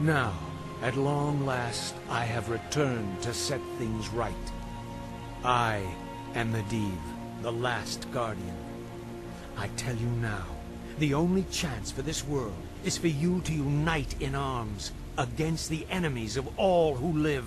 Now, at long last, I have returned to set things right. I am Medivh, the last guardian. I tell you now, the only chance for this world is for you to unite in arms against the enemies of all who live.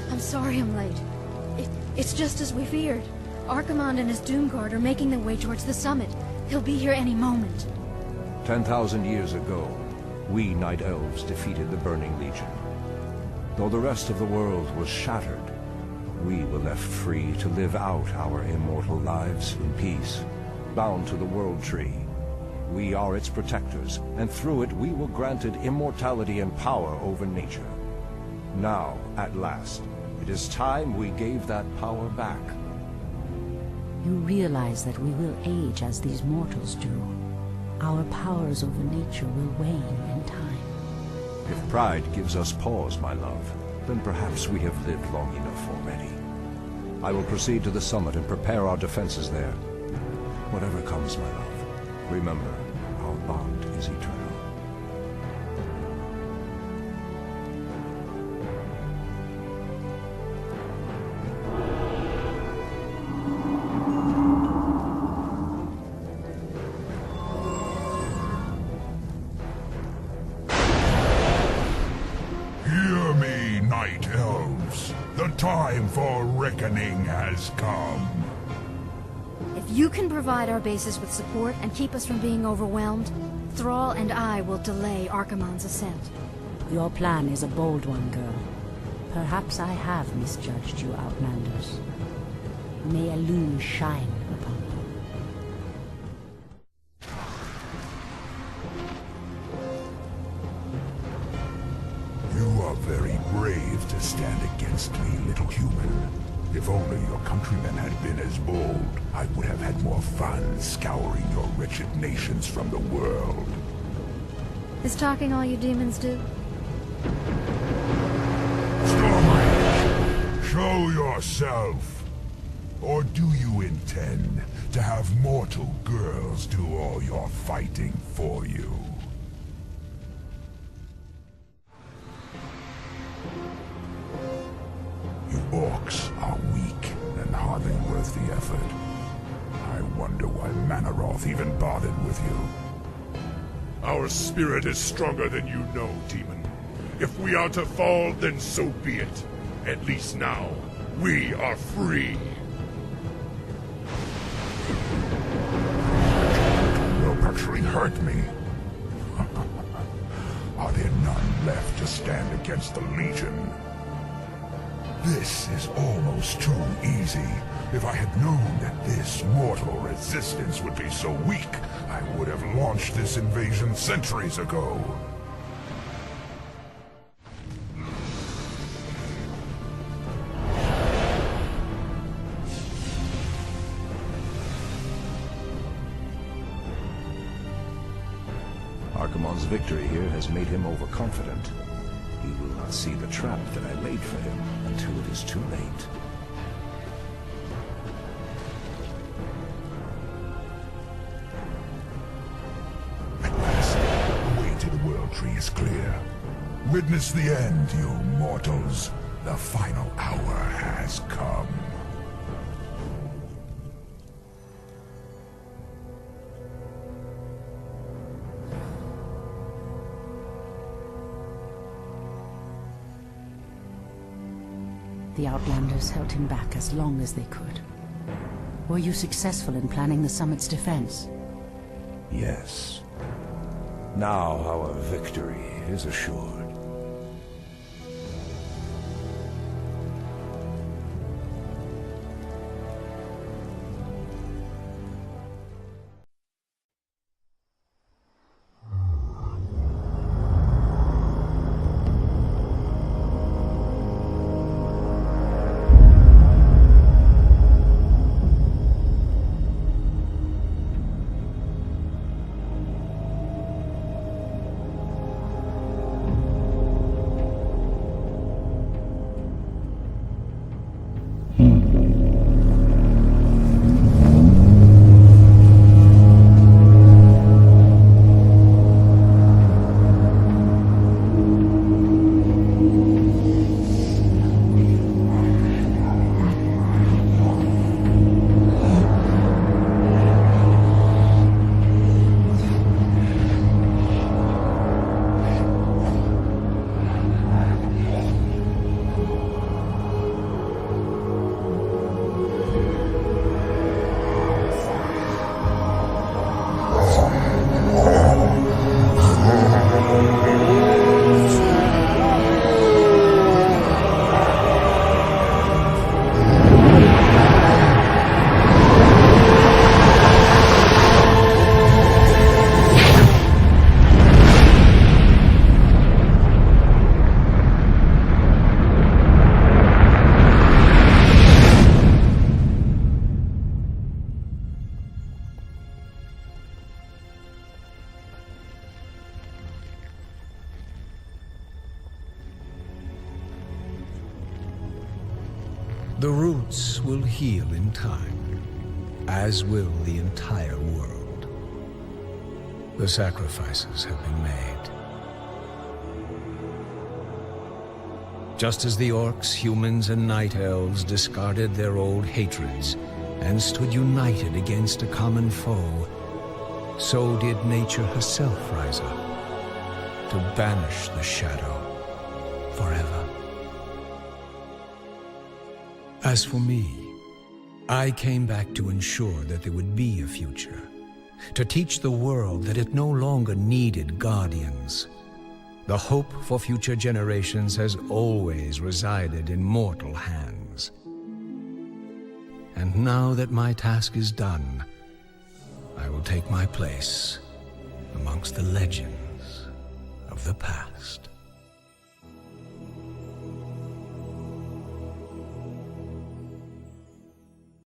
I'm sorry I'm late. It's just as we feared. Archimonde and his Doomguard are making their way towards the summit. He'll be here any moment. 10,000 years ago, we Night Elves defeated the Burning Legion. Though the rest of the world was shattered, we were left free to live out our immortal lives in peace, bound to the World Tree. We are its protectors, and through it we were granted immortality and power over nature. Now, at last, it is time we gave that power back. You realize that we will age as these mortals do. Our powers over nature will wane in time. If pride gives us pause, my love, then perhaps we have lived long enough already. I will proceed to the summit and prepare our defenses there. Whatever comes, my love, remember, our bond is eternal. Hear me, Night Elves. The time for reckoning has come. If you can provide our bases with support and keep us from being overwhelmed, Thrall and I will delay Archimonde's ascent. Your plan is a bold one, girl. Perhaps I have misjudged you, Outlanders. May Elune shine upon you. You are very brave to stand against me, little human. If only your countrymen had been as bold, I would have had more fun scouring your wretched nations from the world. Is talking all you demons do? Stormrage, show yourself! Or do you intend to have mortal girls do all your fighting for you? You orcs are weak and hardly worth the effort. I wonder why Manaroth even bothered with you. Our spirit is stronger than you know, demon. If we are to fall, then so be it. At least now, we are free. You'll actually hurt me. Are there none left to stand against the Legion? This is almost too easy. If I had known that this mortal resistance would be so weak, I would have launched this invasion centuries ago. Archimonde's victory here has made him overconfident. He will not see the trap that I laid for him until it is too late. At last, the way to the World Tree is clear. Witness the end, you mortals. The final hour has come. The Outlanders held him back as long as they could. Were you successful in planning the summit's defense? Yes. Now our victory is assured. The roots will heal in time, as will the entire world. The sacrifices have been made. Just as the orcs, humans, and night elves discarded their old hatreds and stood united against a common foe, so did nature herself rise up to banish the shadow forever. As for me, I came back to ensure that there would be a future, to teach the world that it no longer needed guardians. The hope for future generations has always resided in mortal hands. And now that my task is done, I will take my place amongst the legends of the past.